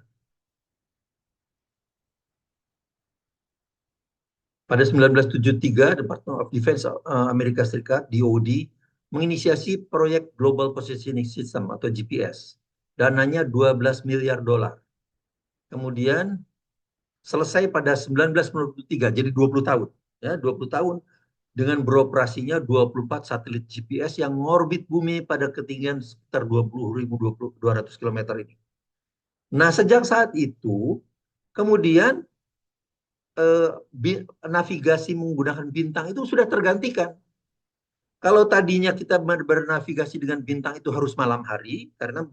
Pada 1973, Department of Defense Amerika Serikat (DoD) menginisiasi proyek Global Positioning System atau GPS. Dananya 12 miliar dolar. Kemudian selesai pada 1993, jadi 20 tahun. Ya, 20 tahun dengan beroperasinya 24 satelit GPS yang ngorbit bumi pada ketinggian sekitar 20.200 km ini. Nah, sejak saat itu, kemudian navigasi menggunakan bintang itu sudah tergantikan. Kalau tadinya kita bernavigasi dengan bintang itu harus malam hari, karena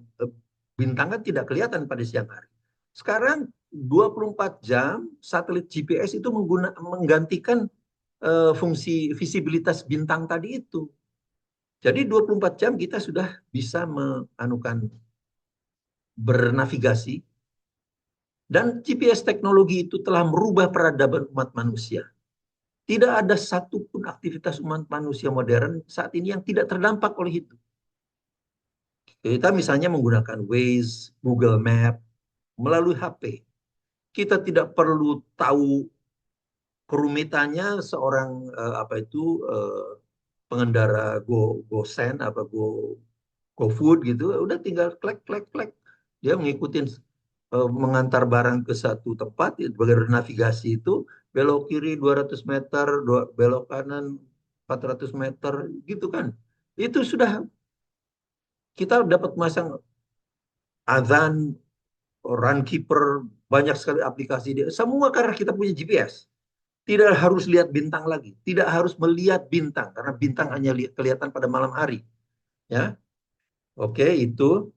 bintang kan tidak kelihatan pada siang hari. Sekarang 24 jam satelit GPS itu menggantikan fungsi visibilitas bintang tadi itu. Jadi 24 jam kita sudah bisa bernavigasi, dan GPS teknologi itu telah merubah peradaban umat manusia. Tidak ada satupun aktivitas umat manusia modern saat ini yang tidak terdampak oleh itu. Kita misalnya menggunakan Waze, Google Map, melalui HP. Kita tidak perlu tahu kerumitannya seorang pengendara GoSend GoFood gitu, udah tinggal klik klik klik, dia mengikuti mengantar barang ke satu tempat sebagai navigasi itu, belok kiri 200 meter, belok kanan 400 meter gitu kan. Itu sudah kita dapat masang azan, Runkeeper, banyak sekali aplikasi dia. Semua karena kita punya GPS. Tidak harus lihat bintang lagi, tidak harus melihat bintang karena bintang hanya kelihatan pada malam hari. Ya, oke itu.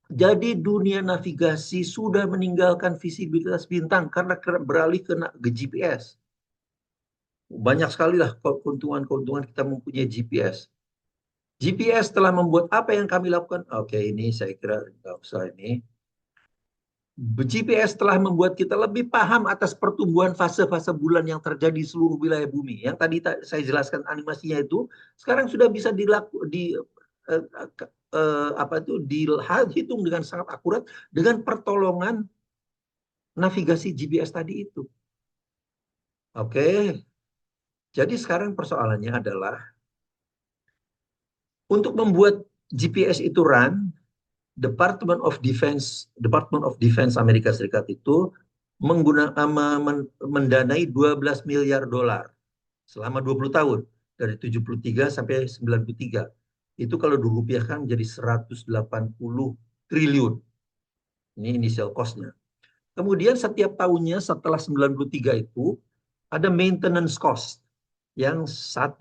Jadi dunia navigasi sudah meninggalkan visibilitas bintang karena beralih ke GPS. Banyak sekali lah keuntungan-keuntungan kita mempunyai GPS. GPS telah membuat apa yang kami lakukan. Oke, ini saya kira nggak usah ini. GPS telah membuat kita lebih paham atas pertumbuhan fase-fase bulan yang terjadi di seluruh wilayah bumi. Yang tadi saya jelaskan animasinya itu, sekarang sudah bisa eh, apa itu dihitung dengan sangat akurat dengan pertolongan navigasi GPS tadi itu. Oke, jadi sekarang persoalannya adalah untuk membuat GPS itu run, Department of Defense Amerika Serikat itu mendanai 12 miliar dolar selama 20 tahun dari 73 sampai 93. Itu kalau dirupiahkan menjadi 180 triliun. Ini initial cost-nya. Kemudian setiap tahunnya setelah 93 itu ada maintenance cost yang 1,8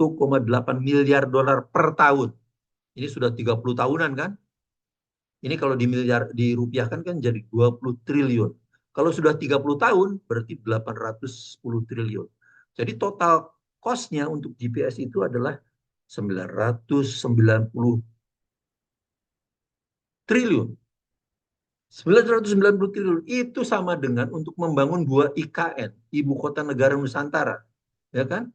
miliar dolar per tahun. Ini sudah 30 tahunan kan? Ini kalau dirupiahkan kan jadi 20 triliun. Kalau sudah 30 tahun berarti 810 triliun. Jadi total cost-nya untuk GPS itu adalah 990 triliun. 990 triliun itu sama dengan untuk membangun 2 IKN, Ibu Kota Negara Nusantara. Ya kan?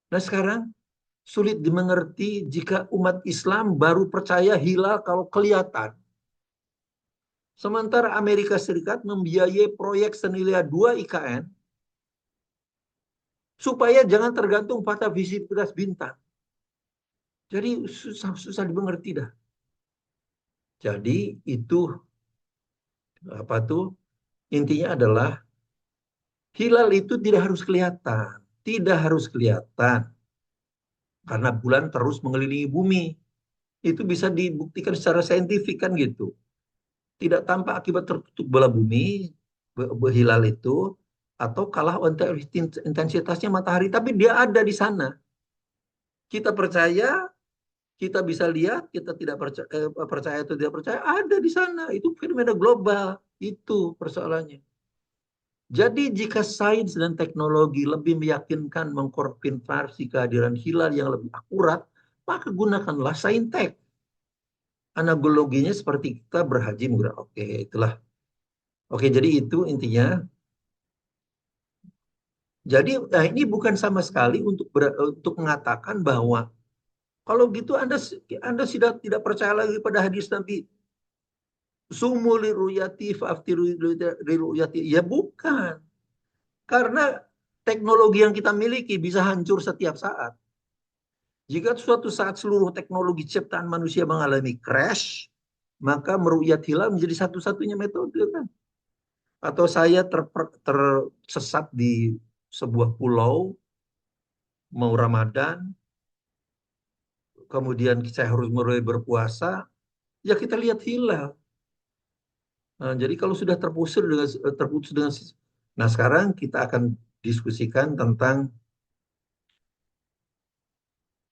Nah sekarang sulit dimengerti jika umat Islam baru percaya hilal kalau kelihatan. Sementara Amerika Serikat membiayai proyek senilai 2 IKN supaya jangan tergantung pada visibilitas bintang. Jadi susah dimengerti dah. Jadi itu apa tuh intinya adalah hilal itu tidak harus kelihatan, tidak harus kelihatan karena bulan terus mengelilingi bumi. Itu bisa dibuktikan secara saintifik kan gitu. Tidak tampak akibat tertutup bola bumi hilal itu atau kalah intensitasnya matahari, tapi dia ada di sana. Kita percaya, kita bisa lihat, kita tidak percaya atau tidak percaya, ada di sana. Itu fenomena global, itu persoalannya. Jadi jika sains dan teknologi lebih meyakinkan mengkonfirmasi kehadiran hilal yang lebih akurat, maka gunakanlah saintek. Analoginya seperti kita berhaji menggunakan. Oke, itulah. Oke, jadi itu intinya. Jadi nah ini bukan sama sekali untuk mengatakan bahwa kalau gitu Anda sudah tidak percaya lagi pada hadis Nabi. Sumu liruyati fa'aftiru liruyati. Ya bukan. Karena teknologi yang kita miliki bisa hancur setiap saat. Jika suatu saat seluruh teknologi ciptaan manusia mengalami crash, maka meruyat hilal menjadi satu-satunya metode kan. Atau saya tersesat di sebuah pulau, mau Ramadan, kemudian saya harus mulai berpuasa, ya kita lihat hilal. Nah, jadi kalau sudah terputus dengan nah sekarang kita akan diskusikan tentang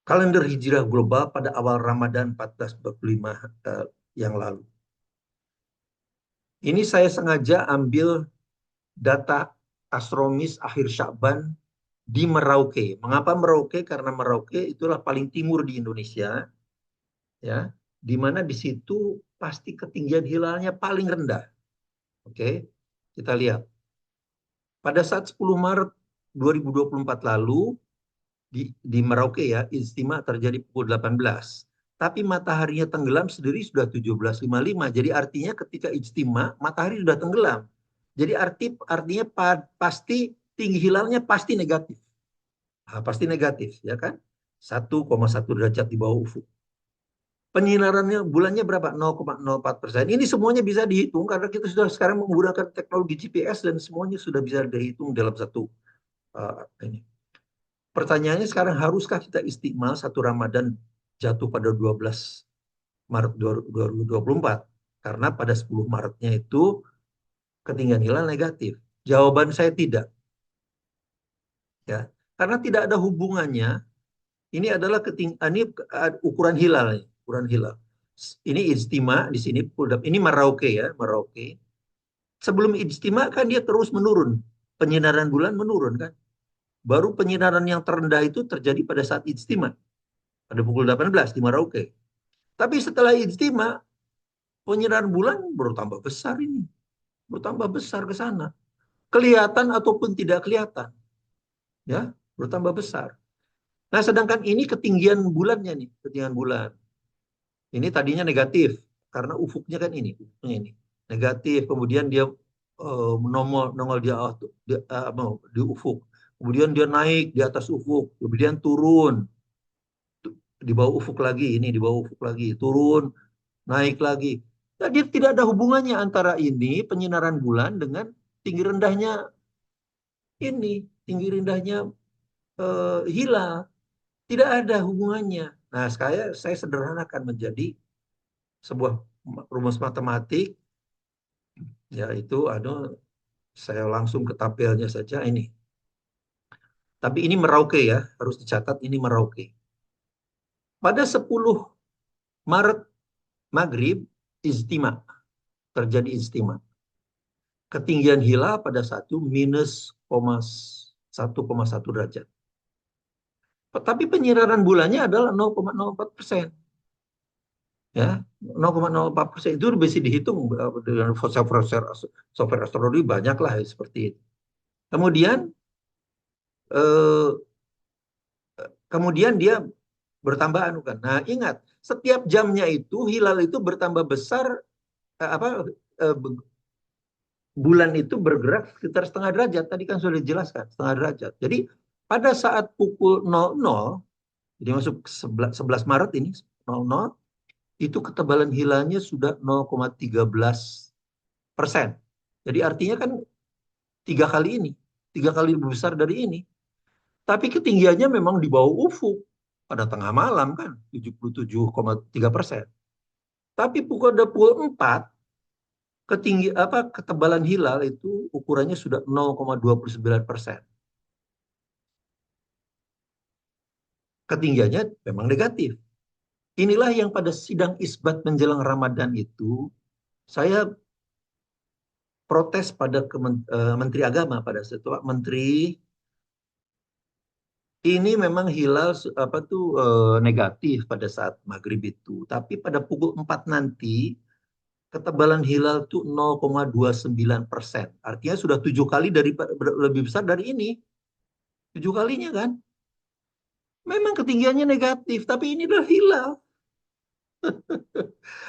kalender hijrah global pada awal Ramadan 1445 yang lalu. Ini saya sengaja ambil data astronomis akhir Sya'ban di Merauke. Mengapa Merauke? Karena Merauke itulah paling timur di Indonesia, ya, di mana di situ pasti ketinggian hilalnya paling rendah. Oke, kita lihat. Pada saat 10 Maret 2024 lalu, di Merauke ya, ijtima terjadi pukul 18. Tapi mataharinya tenggelam sendiri sudah 17.55. Jadi artinya ketika ijtima, matahari sudah tenggelam. Jadi artinya pasti tinggi hilalnya pasti negatif. Nah, pasti negatif, ya kan? 1,1 derajat di bawah ufuk. Penyinarannya bulannya berapa? 0,04%. Ini semuanya bisa dihitung karena kita sudah sekarang menggunakan teknologi GPS dan semuanya sudah bisa dihitung dalam satu ini. Pertanyaannya sekarang, haruskah kita istiqmal satu Ramadan jatuh pada 12 Maret 2024? Karena pada 10 Maretnya itu ketinggian hilal negatif. Jawaban saya tidak. Ya, karena tidak ada hubungannya. Ini adalah ini ukuran hilal, ukuran hilal. Ini ijtima di sini, ini Merauke ya, Merauke. Sebelum ijtima kan dia terus menurun, penyinaran bulan menurun kan. Baru penyinaran yang terendah itu terjadi pada saat ijtima, pada pukul 18 di Merauke. Tapi setelah ijtima, penyinaran bulan bertambah besar ini, bertambah besar ke sana. Kelihatan ataupun tidak kelihatan, ya, bertambah besar. Nah, sedangkan ini ketinggian bulannya nih, ketinggian bulan. Ini tadinya negatif karena ufuknya kan ini, ufuknya ini negatif. Kemudian dia nongol di ufuk. Kemudian dia naik di atas ufuk, kemudian turun di bawah ufuk lagi, ini di bawah ufuk lagi, turun, naik lagi. Jadi tidak ada hubungannya antara ini penyinaran bulan dengan tinggi rendahnya ini, tinggi rendahnya hilal. Tidak ada hubungannya. Nah, saya sederhanakan menjadi sebuah rumus matematik, yaitu saya langsung ke tabelnya saja ini. Tapi ini Merauke ya, harus dicatat ini Merauke. Pada 10 Maret maghrib ijtima, terjadi ijtima. Ketinggian hilal pada minus 1,1 derajat. Tapi penyinaran bulannya adalah 0,04%. Ya, 0,04% itu bisa dihitung dengan software astronomi, banyaklah seperti itu. Kemudian kemudian dia bertambah kan. Nah, ingat, setiap jamnya itu hilal itu bertambah besar, bulan itu bergerak sekitar setengah derajat. Tadi kan sudah dijelaskan, setengah derajat. Jadi pada saat pukul 00, jadi masuk 11 Maret ini, 00, itu ketebalan hilalnya sudah 0,13%. Jadi artinya kan 3 kali ini, 3 kali lebih besar dari ini. Tapi ketinggiannya memang di bawah ufuk pada tengah malam kan, 77,3%. Tapi pukul 4, ketebalan hilal itu ukurannya sudah 0,29%. Ketinggiannya memang negatif. Inilah yang pada sidang isbat menjelang Ramadan itu saya protes pada Menteri Agama pada saat itu, Menteri, ini memang hilal negatif pada saat maghrib itu, tapi pada pukul 4 nanti ketebalan hilal itu 0,29%. Artinya sudah 7 kali lebih besar dari ini. 7 kalinya kan. Memang ketinggiannya negatif, tapi ini adalah hilal.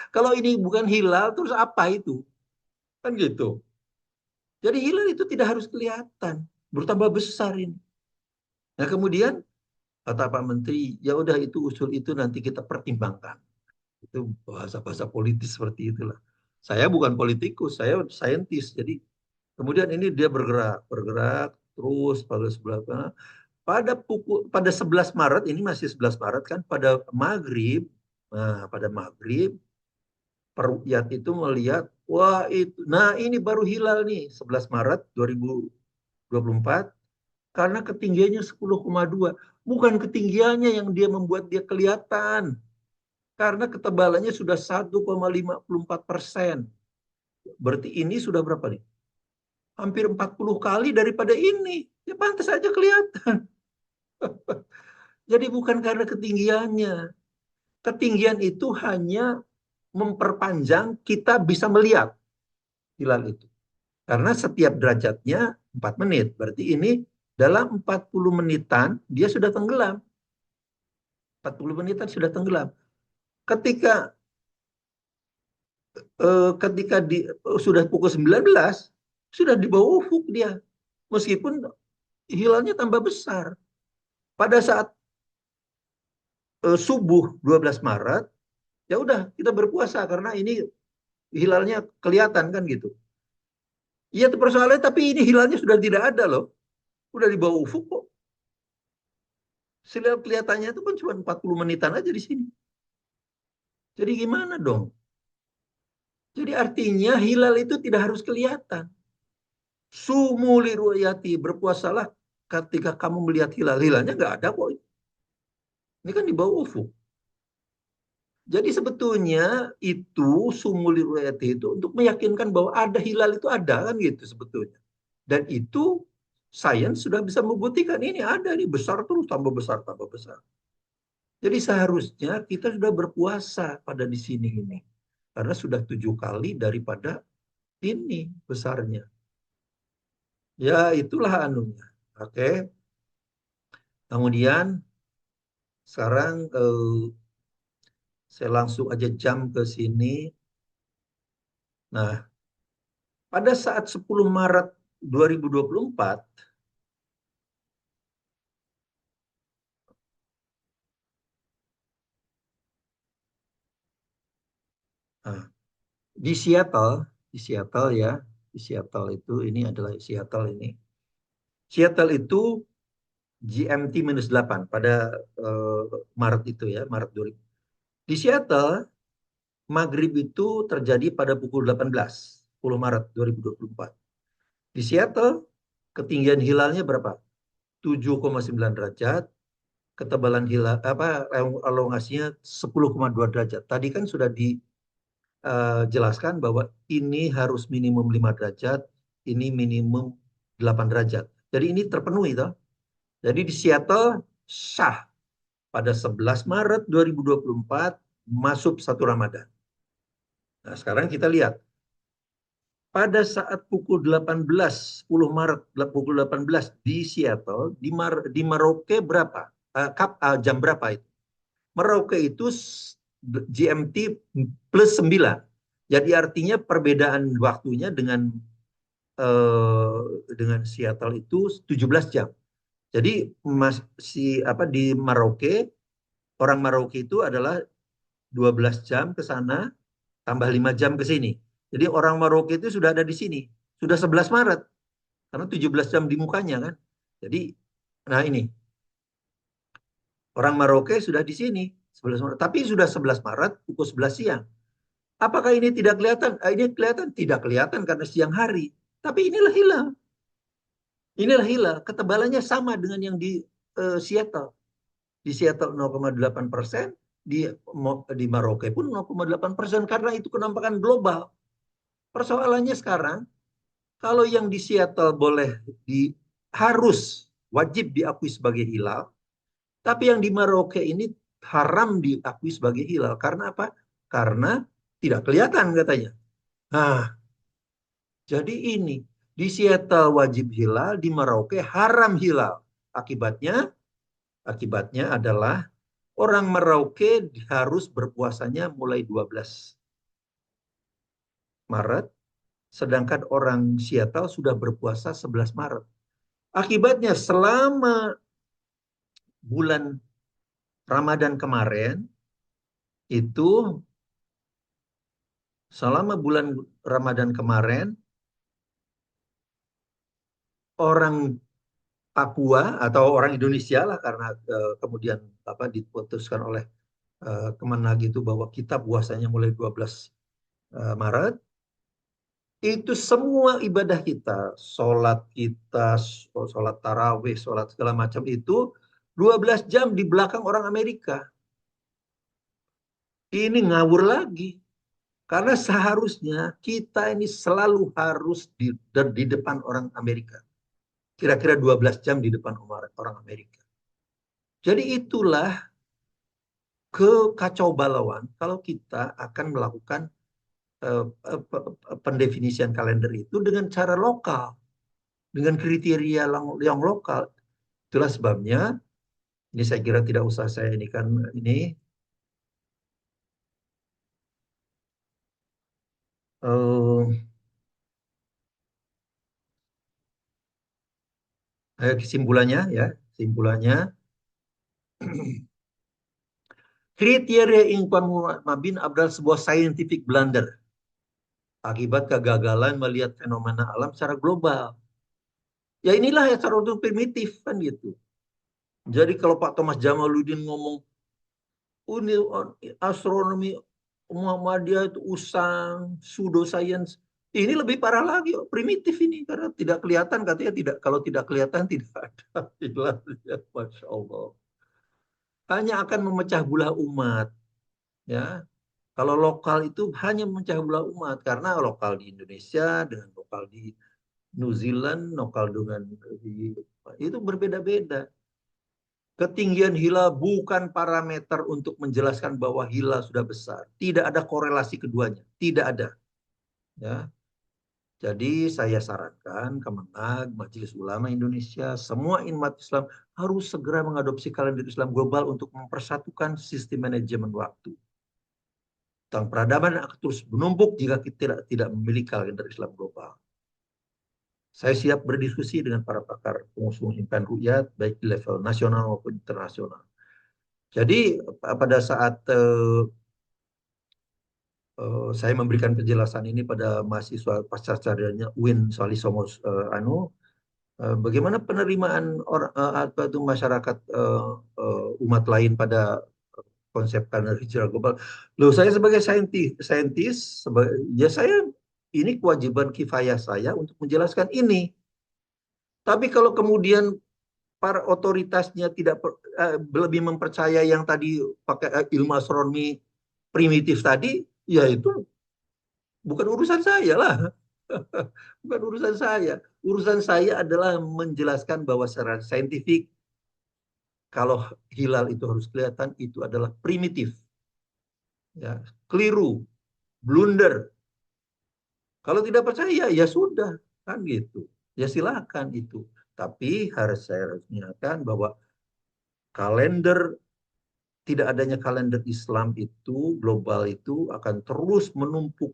Kalau ini bukan hilal, terus apa itu? Kan gitu. Jadi hilal itu tidak harus kelihatan, bertambah besar ini. Nah, kemudian kata Pak Menteri, ya udah itu usul itu nanti kita pertimbangkan. Itu bahasa-bahasa politis seperti itulah. Saya bukan politikus, saya saintis. Jadi kemudian ini dia bergerak terus pada 11 Maret, ini masih 11 Maret kan, pada maghrib, Peruyat itu melihat, wah itu, nah ini baru hilal nih 11 Maret 2024 karena ketinggiannya 10,2. Bukan ketinggiannya yang dia membuat dia kelihatan. Karena ketebalannya sudah 1,54%. Berarti ini sudah berapa nih? Hampir 40 kali daripada ini. Ya pantas saja kelihatan. Jadi bukan karena ketinggiannya. Ketinggian itu hanya memperpanjang kita bisa melihat hilal itu. Karena setiap derajatnya 4 menit. Berarti ini dalam 40 menitan dia sudah tenggelam. 40 menitan sudah tenggelam. Ketika sudah pukul 19 sudah di bawah ufuk dia. Meskipun hilalnya tambah besar. Pada saat subuh 12 Maret, ya udah kita berpuasa karena ini hilalnya kelihatan kan gitu. Iya itu persoalannya, tapi ini hilalnya sudah tidak ada loh. Udah di bawah ufuk kok. Kelihatannya itu kan cuma 40 menitan aja di sini. Jadi gimana dong? Jadi artinya hilal itu tidak harus kelihatan. Sumu liru'yati, berpuasalah ketika kamu melihat hilal. Hilalnya nggak ada kok. Ini kan di bawah ufuk. Jadi sebetulnya itu sumu liru'yati itu untuk meyakinkan bahwa ada hilal itu ada kan gitu sebetulnya. Dan itu sains sudah bisa membuktikan ini ada nih besar terus tambah besar tambah besar. Jadi seharusnya kita sudah berpuasa pada di sini ini. Karena sudah 7 kali daripada ini besarnya. Ya itulah anunya. Oke. Kemudian sekarang saya langsung aja jam ke sini. Nah, pada saat 10 Maret 2024, nah, di Seattle ya, di Seattle itu ini adalah Seattle ini. Seattle itu GMT-8 pada eh, Maret itu ya, Maret 2000. Di Seattle, Maghrib itu terjadi pada pukul 18, 10 Maret 2024. Di Seattle, ketinggian hilalnya berapa? 7,9 derajat, ketebalan hilal apa elongasinya 10,2 derajat. Tadi kan sudah dijelaskan bahwa ini harus minimum 5 derajat, ini minimum 8 derajat. Jadi ini terpenuhi toh. Jadi di Seattle sah pada 11 Maret 2024 masuk satu Ramadan. Nah, sekarang kita lihat pada saat pukul 18, 10 Maret pukul 18 di Seattle, di Merauke berapa? Jam berapa itu? Merauke itu GMT plus 9. Jadi artinya perbedaan waktunya dengan Seattle itu 17 jam. Jadi di Merauke, orang Merauke itu adalah 12 jam ke sana tambah 5 jam ke sini. Jadi orang Merauke itu sudah ada di sini. Sudah 11 Maret. Karena 17 jam di mukanya kan. Jadi nah ini orang Merauke sudah di sini 11 Maret. Tapi sudah 11 Maret pukul 11 siang. Apakah ini tidak kelihatan? Ini kelihatan tidak kelihatan karena siang hari. Tapi inilah hilal. Inilah hilal. Ketebalannya sama dengan yang di Seattle. Di Seattle 0,8%, di Merauke pun 0,8% karena itu kenampakan global. Persoalannya sekarang, kalau yang di Seattle harus wajib diakui sebagai hilal, tapi yang di Merauke ini haram diakui sebagai hilal. Karena apa? Karena tidak kelihatan katanya. Nah, jadi ini di Seattle wajib hilal, di Merauke haram hilal. Akibatnya adalah orang Merauke harus berpuasanya mulai 12 Maret, sedangkan orang Seattle sudah berpuasa 11 Maret. Akibatnya bulan Ramadan kemarin itu selama bulan Ramadan kemarin orang Papua atau orang Indonesia lah karena kemudian diputuskan oleh Kemenag itu bahwa kita puasanya mulai 12 Maret itu semua ibadah kita, sholat kita, sholat tarawih, sholat segala macam itu 12 jam di belakang orang Amerika. Ini ngawur lagi. Karena seharusnya kita ini selalu harus di depan orang Amerika. Kira-kira 12 jam di depan orang Amerika. Jadi itulah kekacau balauan kalau kita akan melakukan pendefinisian kalender itu dengan cara lokal, dengan kriteria yang lokal. Itulah sebabnya, ini saya kira tidak usah saya ini kan ini kesimpulannya ya, kesimpulannya kriteria Ingquan Mabin adalah sebuah scientific blunder akibat kegagalan melihat fenomena alam secara global. Ya inilah ya cara untuk primitif kan gitu. Jadi kalau Pak Thomas Jamaluddin ngomong Uni astronomi Muhammadiyah itu usang, pseudoscience. Ini lebih parah lagi, primitif ini karena tidak kelihatan katanya tidak kalau tidak kelihatan tidak ada. Ya, Masya Allah. Hanya akan memecah belah umat, ya. Kalau lokal itu hanya memecah belah umat karena lokal di Indonesia dengan lokal di New Zealand, lokal dengan di itu berbeda-beda. Ketinggian hilal bukan parameter untuk menjelaskan bahwa hilal sudah besar. Tidak ada korelasi keduanya. Tidak ada. Ya. Jadi saya sarankan Kemenag, Majelis Ulama Indonesia, semua umat Islam harus segera mengadopsi kalender Islam global untuk mempersatukan sistem manajemen waktu. Tentang peradaban akan terus menumpuk jika kita tidak memiliki kalender Islam global. Saya siap berdiskusi dengan para pakar pengusung impian rukyat, baik di level nasional maupun internasional. Jadi pada saat saya memberikan penjelasan ini pada mahasiswa pasca sarjana UIN Salisomo bagaimana penerimaan apa itu masyarakat umat lain pada konsep kalender hijrah global. Loh saya sebagai saintis ya saya ini kewajiban kifayah saya untuk menjelaskan ini. Tapi kalau kemudian para otoritasnya tidak lebih mempercaya yang tadi pakai ilmu astronomi primitif tadi, ya itu bukan urusan saya lah. Bukan urusan saya. Urusan saya adalah menjelaskan bahwa secara saintifik kalau hilal itu harus kelihatan itu adalah primitif. Ya, keliru, blunder. Kalau tidak percaya ya sudah kan gitu. Ya silakan itu. Tapi saya harus mengingatkan bahwa kalender tidak adanya kalender Islam itu global itu akan terus menumpuk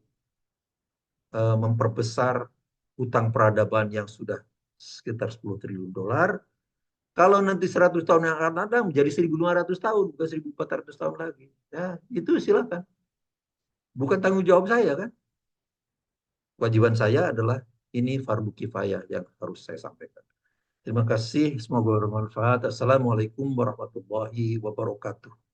memperbesar hutang peradaban yang sudah sekitar 10 triliun dolar. Kalau nanti 100 tahun yang akan datang menjadi 1.500 tahun, bukan 1.400 tahun lagi. Ya, itu silakan. Bukan tanggung jawab saya kan. Kewajiban saya adalah ini fardu kifayah yang harus saya sampaikan. Terima kasih, semoga bermanfaat. Assalamualaikum warahmatullahi wabarakatuh.